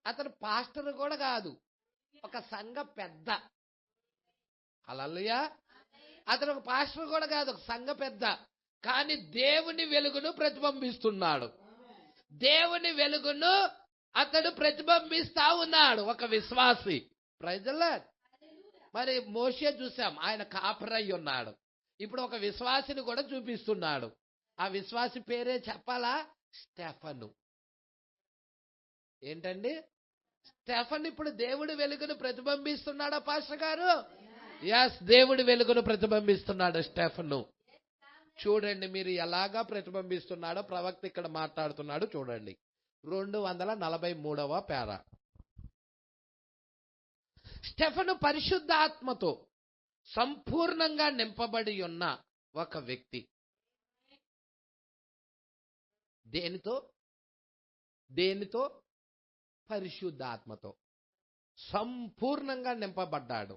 అతను పాస్టర్ కూడా కాదు, ఒక సంఘ పెద్ద. హల్లెలూయా. అతను ఒక పాస్టర్ కూడా కాదు, ఒక సంఘ పెద్ద. కానీ దేవుని వెలుగును ప్రతిబింబిస్తున్నాడు. దేవుని వెలుగును అతడు ప్రతిబింబిస్తా ఉన్నాడు, ఒక విశ్వాసి. Praise the lord. మరి మోషే చూసాం, ఆయన కాపరై ఉన్నాడు. ఇప్పుడు ఒక విశ్వాసిని కూడా చూపిస్తున్నాడు. ఆ విశ్వాసి పేరే చెప్పాలా? స్టెఫను. ఏంటండి? స్టెఫన్ ఇప్పుడు దేవుడి వెలుగును ప్రతిబింబిస్తున్నాడా పాస్టర్ గారు? ఎస్, దేవుడి వెలుగును ప్రతిబింబిస్తున్నాడు స్టెఫను. చూడండి మీరు ఎలాగా ప్రతిబింబిస్తున్నాడో ప్రవక్త ఇక్కడ మాట్లాడుతున్నాడు. చూడండి 243వ పేర. స్టెఫను పరిశుద్ధాత్మతో సంపూర్ణంగా నింపబడి ఉన్న ఒక వ్యక్తి. దేనితో? పరిశుద్ధాత్మతో సంపూర్ణంగా నింపబడ్డాడు.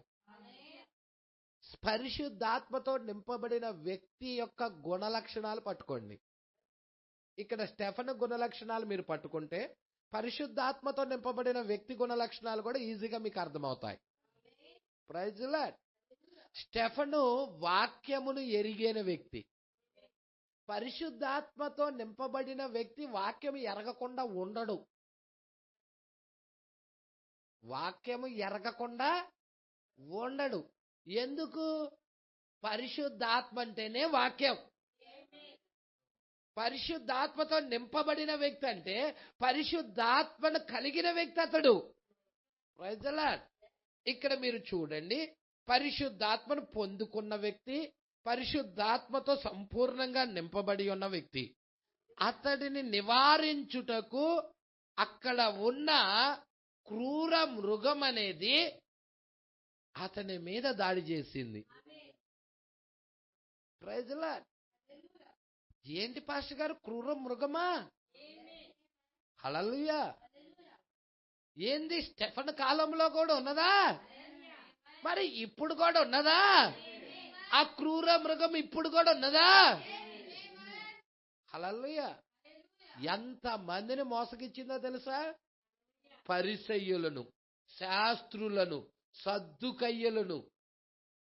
పరిశుద్ధాత్మతో నింపబడిన వ్యక్తి యొక్క గుణ లక్షణాలు పట్టుకోండి. ఇక్కడ స్టెఫను గుణ లక్షణాలు మీరు పట్టుకుంటే పరిశుద్ధాత్మతో నింపబడిన వ్యక్తి గుణ లక్షణాలు కూడా ఈజీగా మీకు అర్థమవుతాయి. Praise the lord. స్టెఫను వాక్యమును ఎరిగిన వ్యక్తి. పరిశుద్ధాత్మతో నింపబడిన వ్యక్తి వాక్యము ఎరగకుండా ఉండడు. వాక్యము ఎరగకుండా ఉండడు. ఎందుకు? పరిశుద్ధాత్మ అంటేనే వాక్యం. పరిశుద్ధాత్మతో నింపబడిన వ్యక్తి అంటే పరిశుద్ధాత్మను కలిగిన వ్యక్తి అతడు. Praise the lord. ఇక్కడ మీరు చూడండి, పరిశుద్ధాత్మను పొందుకున్న వ్యక్తి, పరిశుద్ధాత్మతో సంపూర్ణంగా నింపబడి ఉన్న వ్యక్తి, అతడిని నివారించుటకు అక్కడ ఉన్న క్రూర మృగం అనేది అతని మీద దాడి చేసింది. Praise the lord. ఏంటి పాస్టర్ గారు, క్రూర మృగమా? హల్లెలూయా. ఏంది, స్టెఫన్ కాలంలో కూడా ఉన్నదా? మరి ఇప్పుడు కూడా ఉన్నదా? ఆ క్రూర మృగం ఇప్పుడు కూడా ఉన్నదా? హల్లెలూయా. ఎంత మందిని మోసగిచ్చిందో తెలుసా? పరిసయ్యులను, శాస్త్రులను, సద్దుకయ్యులను,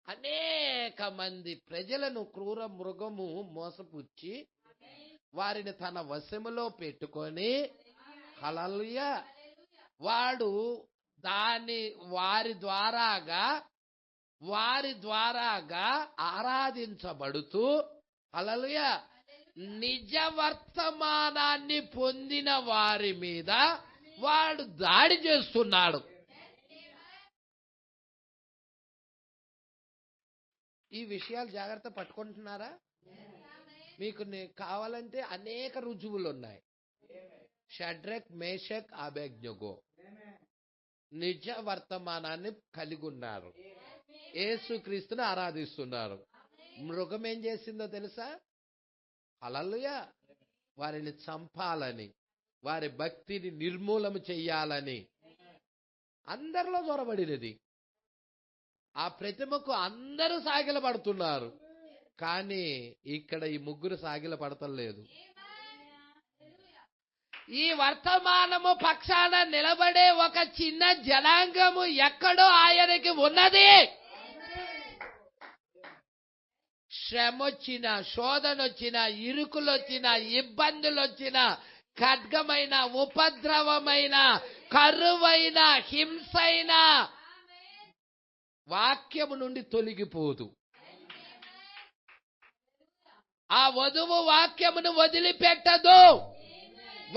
అనేక మంది ప్రజలను క్రూర మృగము మోసపుచ్చి వారిని తన వశములో పెట్టుకొని, హల్లెలూయా, వాడు వారి ద్వారాగా ఆరాధించబడుతూ, హల్లెలూయా, నిజ వర్తమానాన్ని పొందిన వారి మీద వాడు దాడి చేస్తున్నాడు. ఈ విషయాలు జాగ్రత్త పట్టుకుంటున్నారా? మీకు కావాలంటే అనేక రుజువులు ఉన్నాయి. షడ్రక్, మేషక్, అబేద్నెగో నిజ వర్తమానాన్ని కలిగి ఉన్నారు. యేసుక్రీస్తుని ఆరాధిస్తున్నారు. మృగం ఏం చేసిందో తెలుసా? హల్లెలూయా, వారిని చంపాలని, వారి భక్తిని నిర్మూలన చెయ్యాలని అందరిలో జొరబడినది. ఆ ప్రతిమకు అందరూ సాగిలపడుతున్నారు. కానీ ఇక్కడ ఈ ముగ్గురు సాగిలపడతలేదు. ఈ వర్తమానము పక్షాన నిలబడే ఒక చిన్న జనాంగము ఎక్కడో ఆయనకి ఉన్నది. శ్రమొచ్చిన, శోధనొచ్చిన, ఇరుకులొచ్చిన, ఇబ్బందులొచ్చిన, ఖడ్గమైన, ఉపద్రవమైన, కరువైన, హింసైన వాక్యము నుండి తొలగిపోదు. ఆ వధువు వాక్యమును వదిలిపెట్టదు,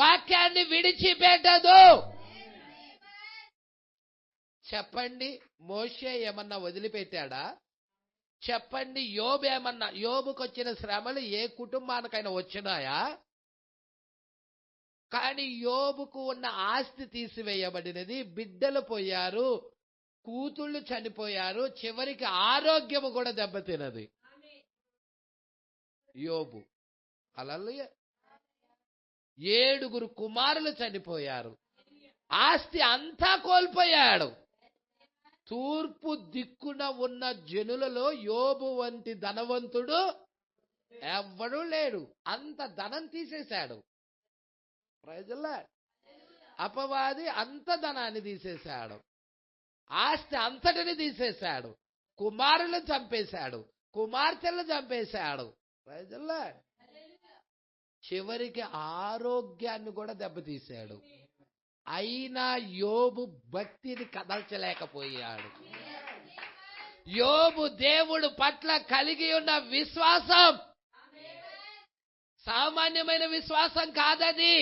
వాక్యాన్ని విడిచిపెట్టదు. చెప్పండి, మోషే ఏమన్నా వదిలిపెట్టాడా? చెప్పండి, యోబుకు వచ్చిన శ్రమలు ఏ కుటుంబానికైనా వచ్చినాయా? కానీ యోబుకు ఉన్న ఆస్తి తీసివేయబడినది, బిడ్డలు పోయారు, కూతుళ్ళు చనిపోయారు, చివరికి ఆరోగ్యము కూడా దెబ్బతినది యోబు. హల్లెలూయా. 7 కుమారులు చనిపోయారు, ఆస్తి అంతా కోల్పోయాడు. తూర్పు దిక్కున ఉన్న జనులలో యోబు వంటి ధనవంతుడు ఎవ్వడూ లేడు. అంత ధనం తీసేశాడు. Praise the lord. అపవాది అంత ధనాన్ని తీసేశాడు, ఆస్తి అంతటిని తీసేశాడు, కుమారులను చంపేశాడు, కుమార్తెలను చంపేశాడు. Praise the lord. చివరికి ఆరోగ్యాన్ని కూడా దెబ్బతీశాడు. అయినా యోబు భక్తిని కదల్చలేకపోయాడు. యోబు దేవుడు పట్ల కలిగి ఉన్న విశ్వాసం సామాన్యమైన విశ్వాసం కాదది.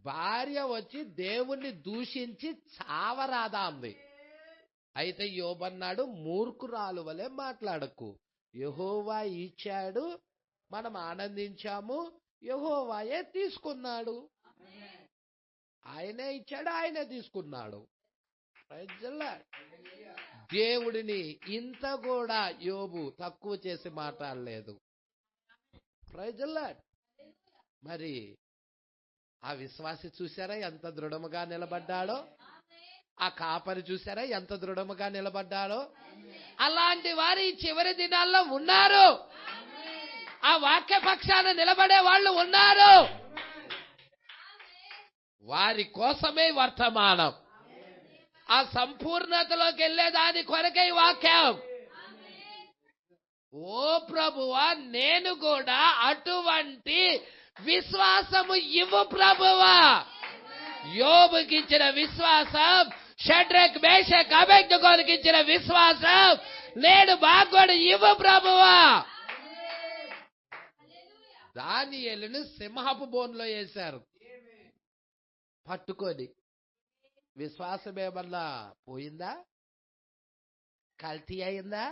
భార్య వచ్చి దేవుణ్ణి దూషించి చావరాదా అంది. అయితే యోబన్నాడు, మూర్ఖురాలు వలె మాట్లాడకు, యెహోవా ఇచ్చాడు, మనం ఆనందించాము, యెహోవాయే తీసుకున్నాడు. ఆయనే ఇచ్చాడు, ఆయనే తీసుకున్నాడు. Praise the lord. దేవుడిని ఇంత కూడా యోబు తక్కువ చేసి మాట్లాడలేదు. Praise the lord. మరి ఆ విశ్వాసి చూసారా ఎంత దృఢముగా నిలబడ్డాడో? ఆ కాపరి చూసారా ఎంత దృఢముగా నిలబడ్డాడో? అలాంటి వారి చివరి దినాల్లో ఉన్నారు. ఆ వాక్య పక్షాన నిలబడే వాళ్ళు ఉన్నారు. వారి కోసమే వర్తమానం. ఆ సంపూర్ణతలోకి వెళ్ళే దాని కొరకై వాక్యం. ఓ ప్రభువా, నేను కూడా అటువంటి విశ్వాసము ఇవ్వు ప్రభువా. యోబుకి ఇచ్చిన విశ్వాసం, షడ్రక్ మేషక్ అబేద్నెగోకి ఇచ్చిన విశ్వాసం నేను మాకు ఇవ్వు ప్రభువా. దానియేలును సింహపు బోన్లో వేశారు పట్టుకొని. విశ్వాసం ఏమన్నా పోయిందా? కల్తీ అయిందా?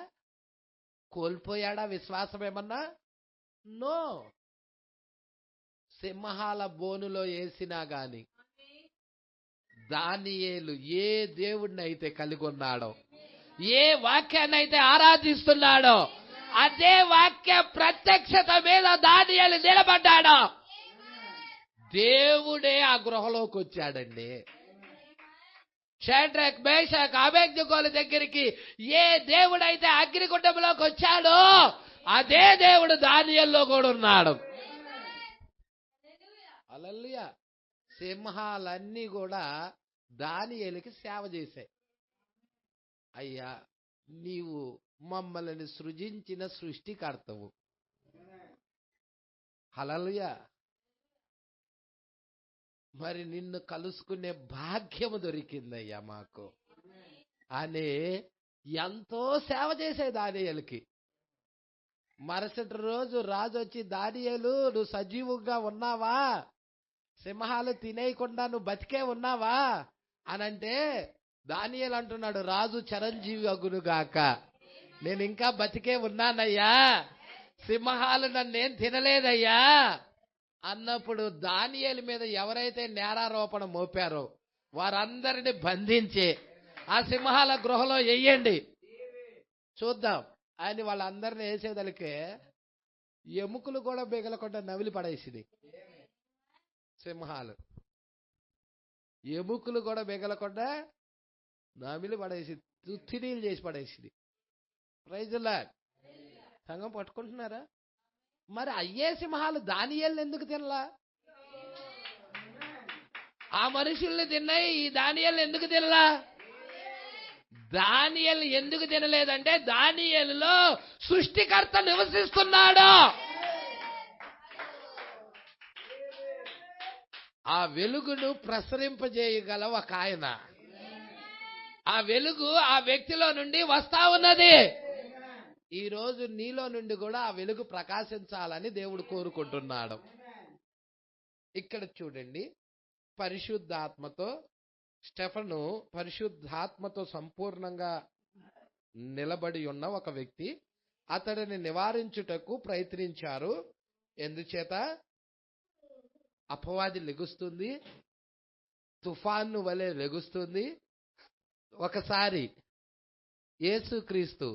కోల్పోయాడా విశ్వాసం ఏమన్నా? నో. సింహాల బోనులో వేసినా గాని దానియేలు ఏ దేవుడిని అయితే కలిగి ఉన్నాడో, ఏ వాక్యాన్ని అయితే ఆరాధిస్తున్నాడో, అదే వాక్య ప్రత్యక్షత మీద దానియేలు నిలబడ్డాడు. దేవుడే ఆ గృహలోకి వచ్చాడండి. షడ్రక్ మేషక్ అబేద్నెగోల దగ్గరికి ఏ దేవుడైతే అగ్నిగుండంలోకి వచ్చాడో అదే దేవుడు దానియేలులో కూడా ఉన్నాడు. హల్లెలూయా. సింహాలన్నీ కూడా దానియేలుకి సేవ చేశాయి. అయ్యా, నీవు మమ్మల్ని సృజించిన సృష్టికర్తవు. హల్లెలూయా. మరి నిన్ను కలుసుకునే భాగ్యము దొరికిందయ్యా మాకు అని ఎంతో సేవ చేసే దానియేలుకి. మరుసటి రోజు రాజు వచ్చి, దానియేలు నువ్వు సజీవంగా ఉన్నావా, సింహాలు తినేయకుండా నువ్వు బతికే ఉన్నావా అనంటే దానియేలు అంటున్నాడు, రాజు చిరంజీవి అగునుగాక, నేను ఇంకా బతికే ఉన్నానయ్యా, సింహాలు నన్నేం తినలేదయ్యా అన్నప్పుడు దానియేలు మీద ఎవరైతే నేరారోపణ మోపారో వారందరిని బంధించి ఆ సింహాల గృహలో వెయ్యండి చూద్దాం అని వాళ్ళందరినీ వేసేదలికే ఎముకలు కూడా బిగలకుండా నవిలి పడేసింది. సింహాలు ఎముకలు కూడా బిగలకుండా నమిలి పడేసి తుత్తినీళ్ళు చేసి పడేసింది. Praise lord. సంఘం పట్టుకుంటున్నారా? మరి అయ్యే సింహాలు దానియేలుని ఎందుకు తినలా? ఆ మనుషుల్ని తిన్నాయి, ఈ దానియేలుని ఎందుకు తినలా? దానియేలు ఎందుకు తినలేదంటే దానియేలులో సృష్టికర్త నివసిస్తున్నాడు. ఆ వెలుగును ప్రసరింపజేయగల ఒక ఆయన, ఆ వెలుగు ఆ వ్యక్తిలో నుండి వస్తా ఉన్నది. ఈ రోజు నీలో నుండి కూడా ఆ వెలుగు ప్రకాశించాలని దేవుడు కోరుకుంటున్నాడు. ఇక్కడ చూడండి, పరిశుద్ధాత్మతో స్టెఫను పరిశుద్ధాత్మతో సంపూర్ణంగా నిలబడి ఉన్న ఒక వ్యక్తి. అతడిని నివారించుటకు ప్రయత్నించారు. ఎందుచేత? అపవాది లెగుస్తుంది, తుఫాను వలె లెగుస్తుంది. ఒకసారి యేసుక్రీస్తు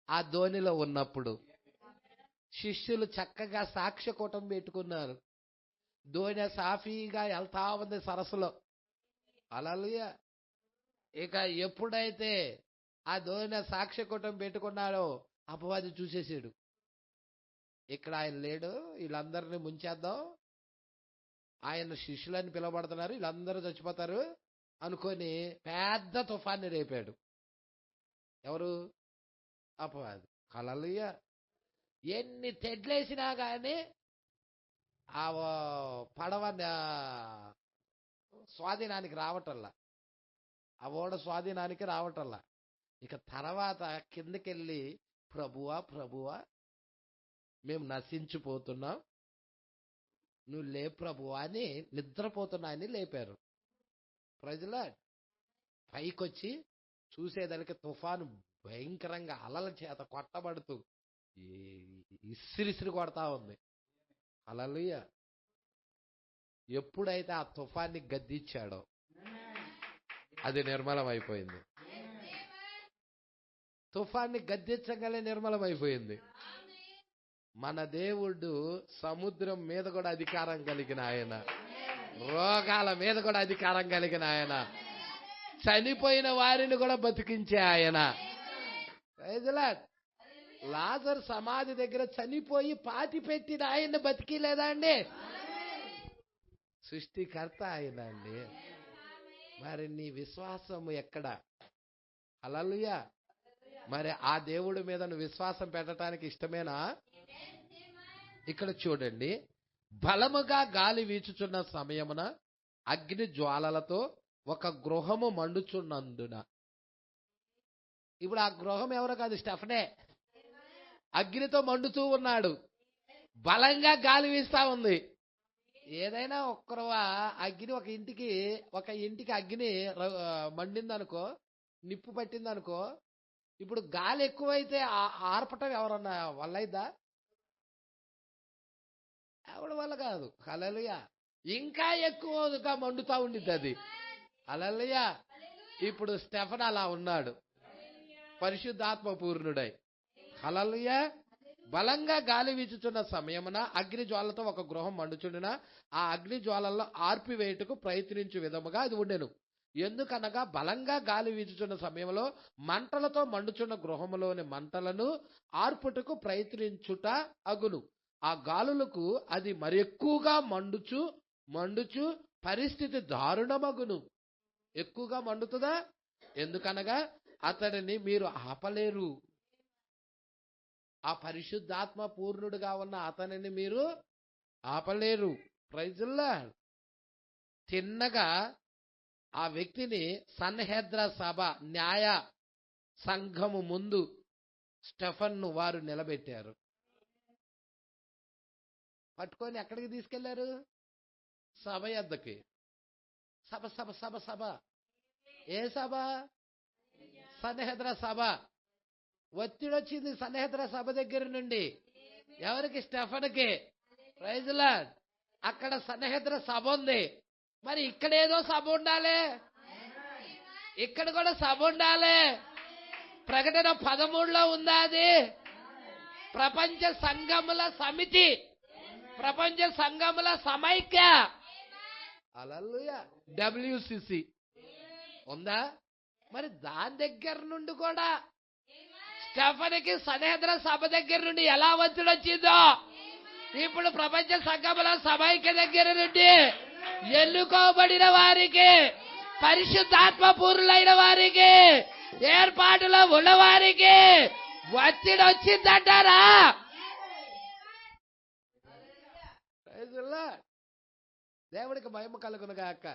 ఆ ధోనిలో ఉన్నప్పుడు శిష్యులు చక్కగా సాక్ష్యకూటం పెట్టుకున్నారు. ధోని సాఫీగా వెళ్తా ఉంది సరస్సులో. హల్లెలూయా. ఇక ఎప్పుడైతే ఆ ధోని సాక్ష్యకూటం పెట్టుకున్నాడో అపవాది చూసేసాడు. ఇక్కడ ఆయన లేడు, వీళ్ళందరినీ ముంచేద్దాం, ఆయన శిష్యులని పిలువబడుతున్నారు, వీళ్ళందరూ చచ్చిపోతారు అనుకొని పెద్ద తుఫాన్ని రేపాడు. ఎవరు? అపవాది. హల్లెలూయా. ఎన్ని తెడ్లేసినా కానీ ఆ పడవ స్వాధీనానికి రావటల్లా, ఆ ఓడ స్వాధీనానికి రావటల్లా. ఇక తర్వాత కిందకెళ్ళి, ప్రభువా ప్రభువా మేము నశించిపోతున్నాం, నువ్వు లే ప్రభువా అని నిద్రపోతున్నా అని లేపారు. ప్రజల పైకొచ్చి చూసేదానికి తుఫాను భయంకరంగా అలల చేత కొట్టబడుతూ ఇసిరిసిరి కొడతా ఉంది. హల్లెలూయా. ఎప్పుడైతే ఆ తుఫాన్ని గద్దించాడో అది నిర్మలమైపోయింది. తుఫాన్ని గద్దించగానే నిర్మలమైపోయింది. మన దేవుడు సముద్రం మీద కూడా అధికారం కలిగిన ఆయన, రోగాల మీద కూడా అధికారం కలిగిన ఆయన, చనిపోయిన వారిని కూడా బతికించే ఆయన. లాజరు సమాధి దగ్గర చనిపోయి పాతి పెట్టిన ఆయన్ని బతికిలేదా అండి? సృష్టికర్త ఆయన అండి. మరి నీ విశ్వాసము ఎక్కడ? హల్లెలూయా. మరి ఆ దేవుడి మీద నువ్వు విశ్వాసం పెట్టడానికి ఇష్టమేనా? ఇక్కడ చూడండి, బలముగా గాలి వీచుచున్న సమయమున అగ్ని జ్వాలలతో ఒక గృహము మండుచున్నందున. ఇప్పుడు ఆ గృహం ఎవరో కాదు, స్టెఫనే. అగ్నితో మండుతూ ఉన్నాడు, బలంగా గాలి వీస్తా ఉంది. ఏదైనా ఒక్కరవా అగ్ని ఒక ఇంటికి అగ్ని మండిందనుకో, నిప్పు పట్టిందనుకో, ఇప్పుడు గాలి ఎక్కువైతే ఆర్పటం ఎవరన్నా వల్ల అయిద్దా? ఎవరి వల్ల కాదు. హల్లెలూయా. ఇంకా ఎక్కువగా మండుతా ఉండిద్ది అది. హల్లెలూయా. ఇప్పుడు స్టెఫన్ అలా ఉన్నాడు, పరిశుద్ధాత్మ పూర్ణుడై. హల్లెలూయా. బలంగా గాలి వీచుచున్న సమయమున అగ్ని జ్వాలతో ఒక గృహం మండుచుండిన ఆ అగ్ని జ్వాలల్లో ఆర్పివేయుటకు ప్రయత్నించు విధముగా అది ఉండెను. ఎందుకనగా బలంగా గాలి వీచుచున్న సమయంలో మంటలతో మండుచున్న గృహములోని మంటలను ఆర్పుటకు ప్రయత్నించుట అగును. ఆ గాలులకు అది మరి ఎక్కువగా మండుచు పరిస్థితి దారుణమగును. ఎక్కువగా మండుతుందా? ఎందుకనగా అతడిని మీరు ఆపలేరు. ఆ పరిశుద్ధాత్మ పూర్ణుడుగా ఉన్న అతనిని మీరు ఆపలేరు. Praise the lord. తిన్నగా ఆ వ్యక్తిని సన్హెద్ర సభ, న్యాయ సంఘము ముందు స్టెఫన్ను వారు నిలబెట్టారు. పట్టుకొని ఎక్కడికి తీసుకెళ్లారు? సభ యొద్దకి. సభ సభ సభ సభ ఏ సభ? సన్హెద్ర సభ. ఒత్తిడి వచ్చింది సన్హెద్ర సభ దగ్గర నుండి. ఎవరికి? స్టెఫన్కి. Praise the lord. అక్కడ సన్హెద్ర సభ ఉంది. మరి ఇక్కడేదో సభ ఉండాలి, ఇక్కడ కూడా సభ ఉండాలి. ప్రకటన 13లో ఉందా అది? ప్రపంచ సంఘముల సమితి, ప్రపంచ సంఘముల సమైక్య. హల్లెలూయా. WCC ఉందా? మరి దాని దగ్గర నుండి కూడా స్టెఫన్కి సన్హెద్ర సభ దగ్గర నుండి ఎలా ఒత్తిడి వచ్చిందో, ఇప్పుడు ప్రపంచ సంఘముల సమైక్య దగ్గర నుండి ఎన్నుకోబడిన వారికి, పరిశుద్ధాత్మ పూర్ణులైన వారికి, ఏర్పాటులో ఉన్నవారికి ఒత్తిడి వచ్చిందంటారా? దేవుడికి మహిమ కలుగునుగాక.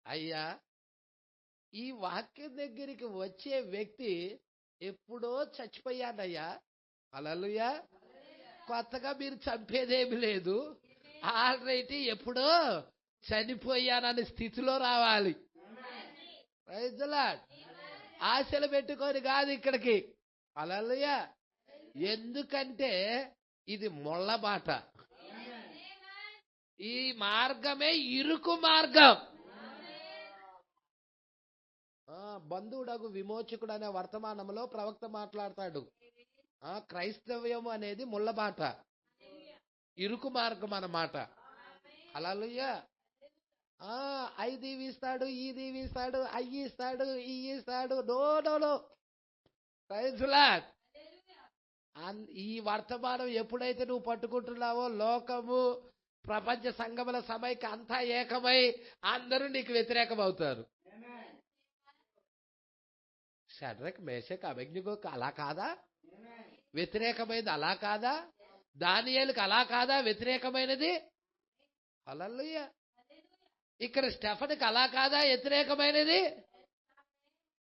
అయ్యా, ఈ వాక్యం దగ్గరికి వచ్చే వ్యక్తి ఎప్పుడో చచ్చిపోయాడయ్యా. హల్లెలూయా. కొత్తగా మీరు చంపేదేమి లేదు, ఆల్రెడీ ఎప్పుడో చనిపోయాననే స్థితిలో రావాలి. Praise the lord. ఆశలు పెట్టుకొని కాదు ఇక్కడికి. హల్లెలూయా. ఎందుకంటే ఇది ముళ్ళబాట. ఈ మార్గమే ఇరుకు మార్గం. బంధువుడగు విమోచకుడు అనే వర్తమానంలో ప్రవక్త మాట్లాడతాడు. క్రైస్తవ్యం అనేది ముళ్ళబాట, ఇరుకు మార్గం అన్నమాట. హల్లెలూయా. అయి దీవిస్తాడు, ఈ దీవిస్తాడు, అయ్యి ఇస్తాడు, ఈ ఇస్తాడు. నో. Praise the lord. ఈ వర్తమానం ఎప్పుడైతే నువ్వు పట్టుకుంటున్నావో లోకము, ప్రపంచ సంఘముల సమైక్య అంతా ఏకమై అందరూ నీకు వ్యతిరేకం అవుతారు. షడ్రక్, మేషక్, అబేద్నెగోకు అలా కాదా వ్యతిరేకమైనది? అలా కాదా? దానియేలుకు అలా కాదా వ్యతిరేకమైనది? హల్లెలూయా. ఇక్కడ స్టెఫన్కి అలా కాదా వ్యతిరేకమైనది?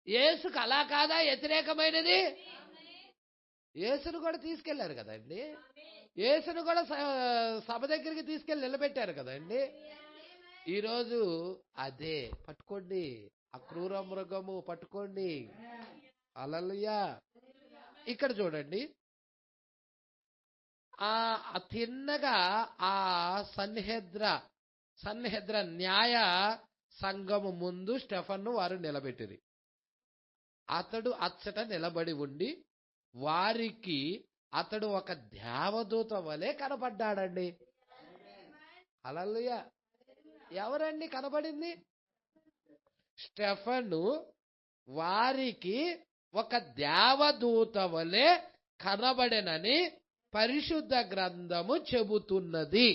యేసుకు అలా కాదా వ్యతిరేకమైనది? యేసును కూడా తీసుకెళ్లారు కదండి. యేసును కూడా సభ దగ్గరికి తీసుకెళ్లి నిలబెట్టారు కదండి. ఈరోజు అదే పట్టుకోండి, అక్రూర మృగము పట్టుకోండి. హల్లెలూయా. ఇక్కడ చూడండి, తిన్నగా ఆ సన్హెద్ర న్యాయ సంఘము ముందు స్టెఫన్ను వారు నిలబెట్టిరి. అతడు అచ్చట నిలబడి ఉండి వారికి అతడు ఒక దేవదూత వలె కనబడ్డాడండి. హల్లెలూయా. ఎవరండి కనబడింది? స్టెఫను వారికి ఒక దేవదూత వలె కనబడెనని పరిశుద్ధ గ్రంథము చెబుతున్నది.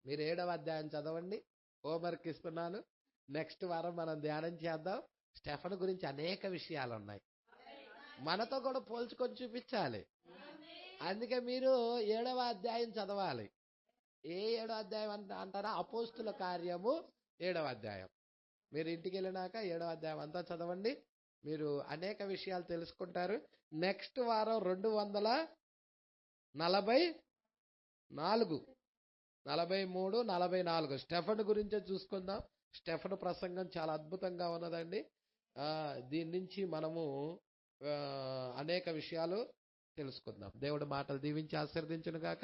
మీరు 7వ అధ్యాయం చదవండి. హోంవర్క్ ఇస్తున్నాను. నెక్స్ట్ వారం మనం ధ్యానం చేద్దాం. స్టెఫన్ గురించి అనేక విషయాలు ఉన్నాయి, మనతో కూడా పోల్చుకొని చూపించాలి. అందుకే మీరు 7వ అధ్యాయం చదవాలి. ఏ 7వ అధ్యాయం అంటారా? అపోస్తుల కార్యము 7వ అధ్యాయం. మీరు ఇంటికి వెళ్ళినాక 7వ అధ్యాయం అంతా చదవండి. మీరు అనేక విషయాలు తెలుసుకుంటారు. నెక్స్ట్ వారం 244, 43, 44 స్టెఫన్ గురించే చూసుకుందాం. స్టెఫన్ ప్రసంగం చాలా అద్భుతంగా ఉన్నదండి. దీని నుంచి మనము అనేక విషయాలు తెలుసుకుందాం. దేవుడు మాటలు దీవించి ఆశీర్వదించును గాక.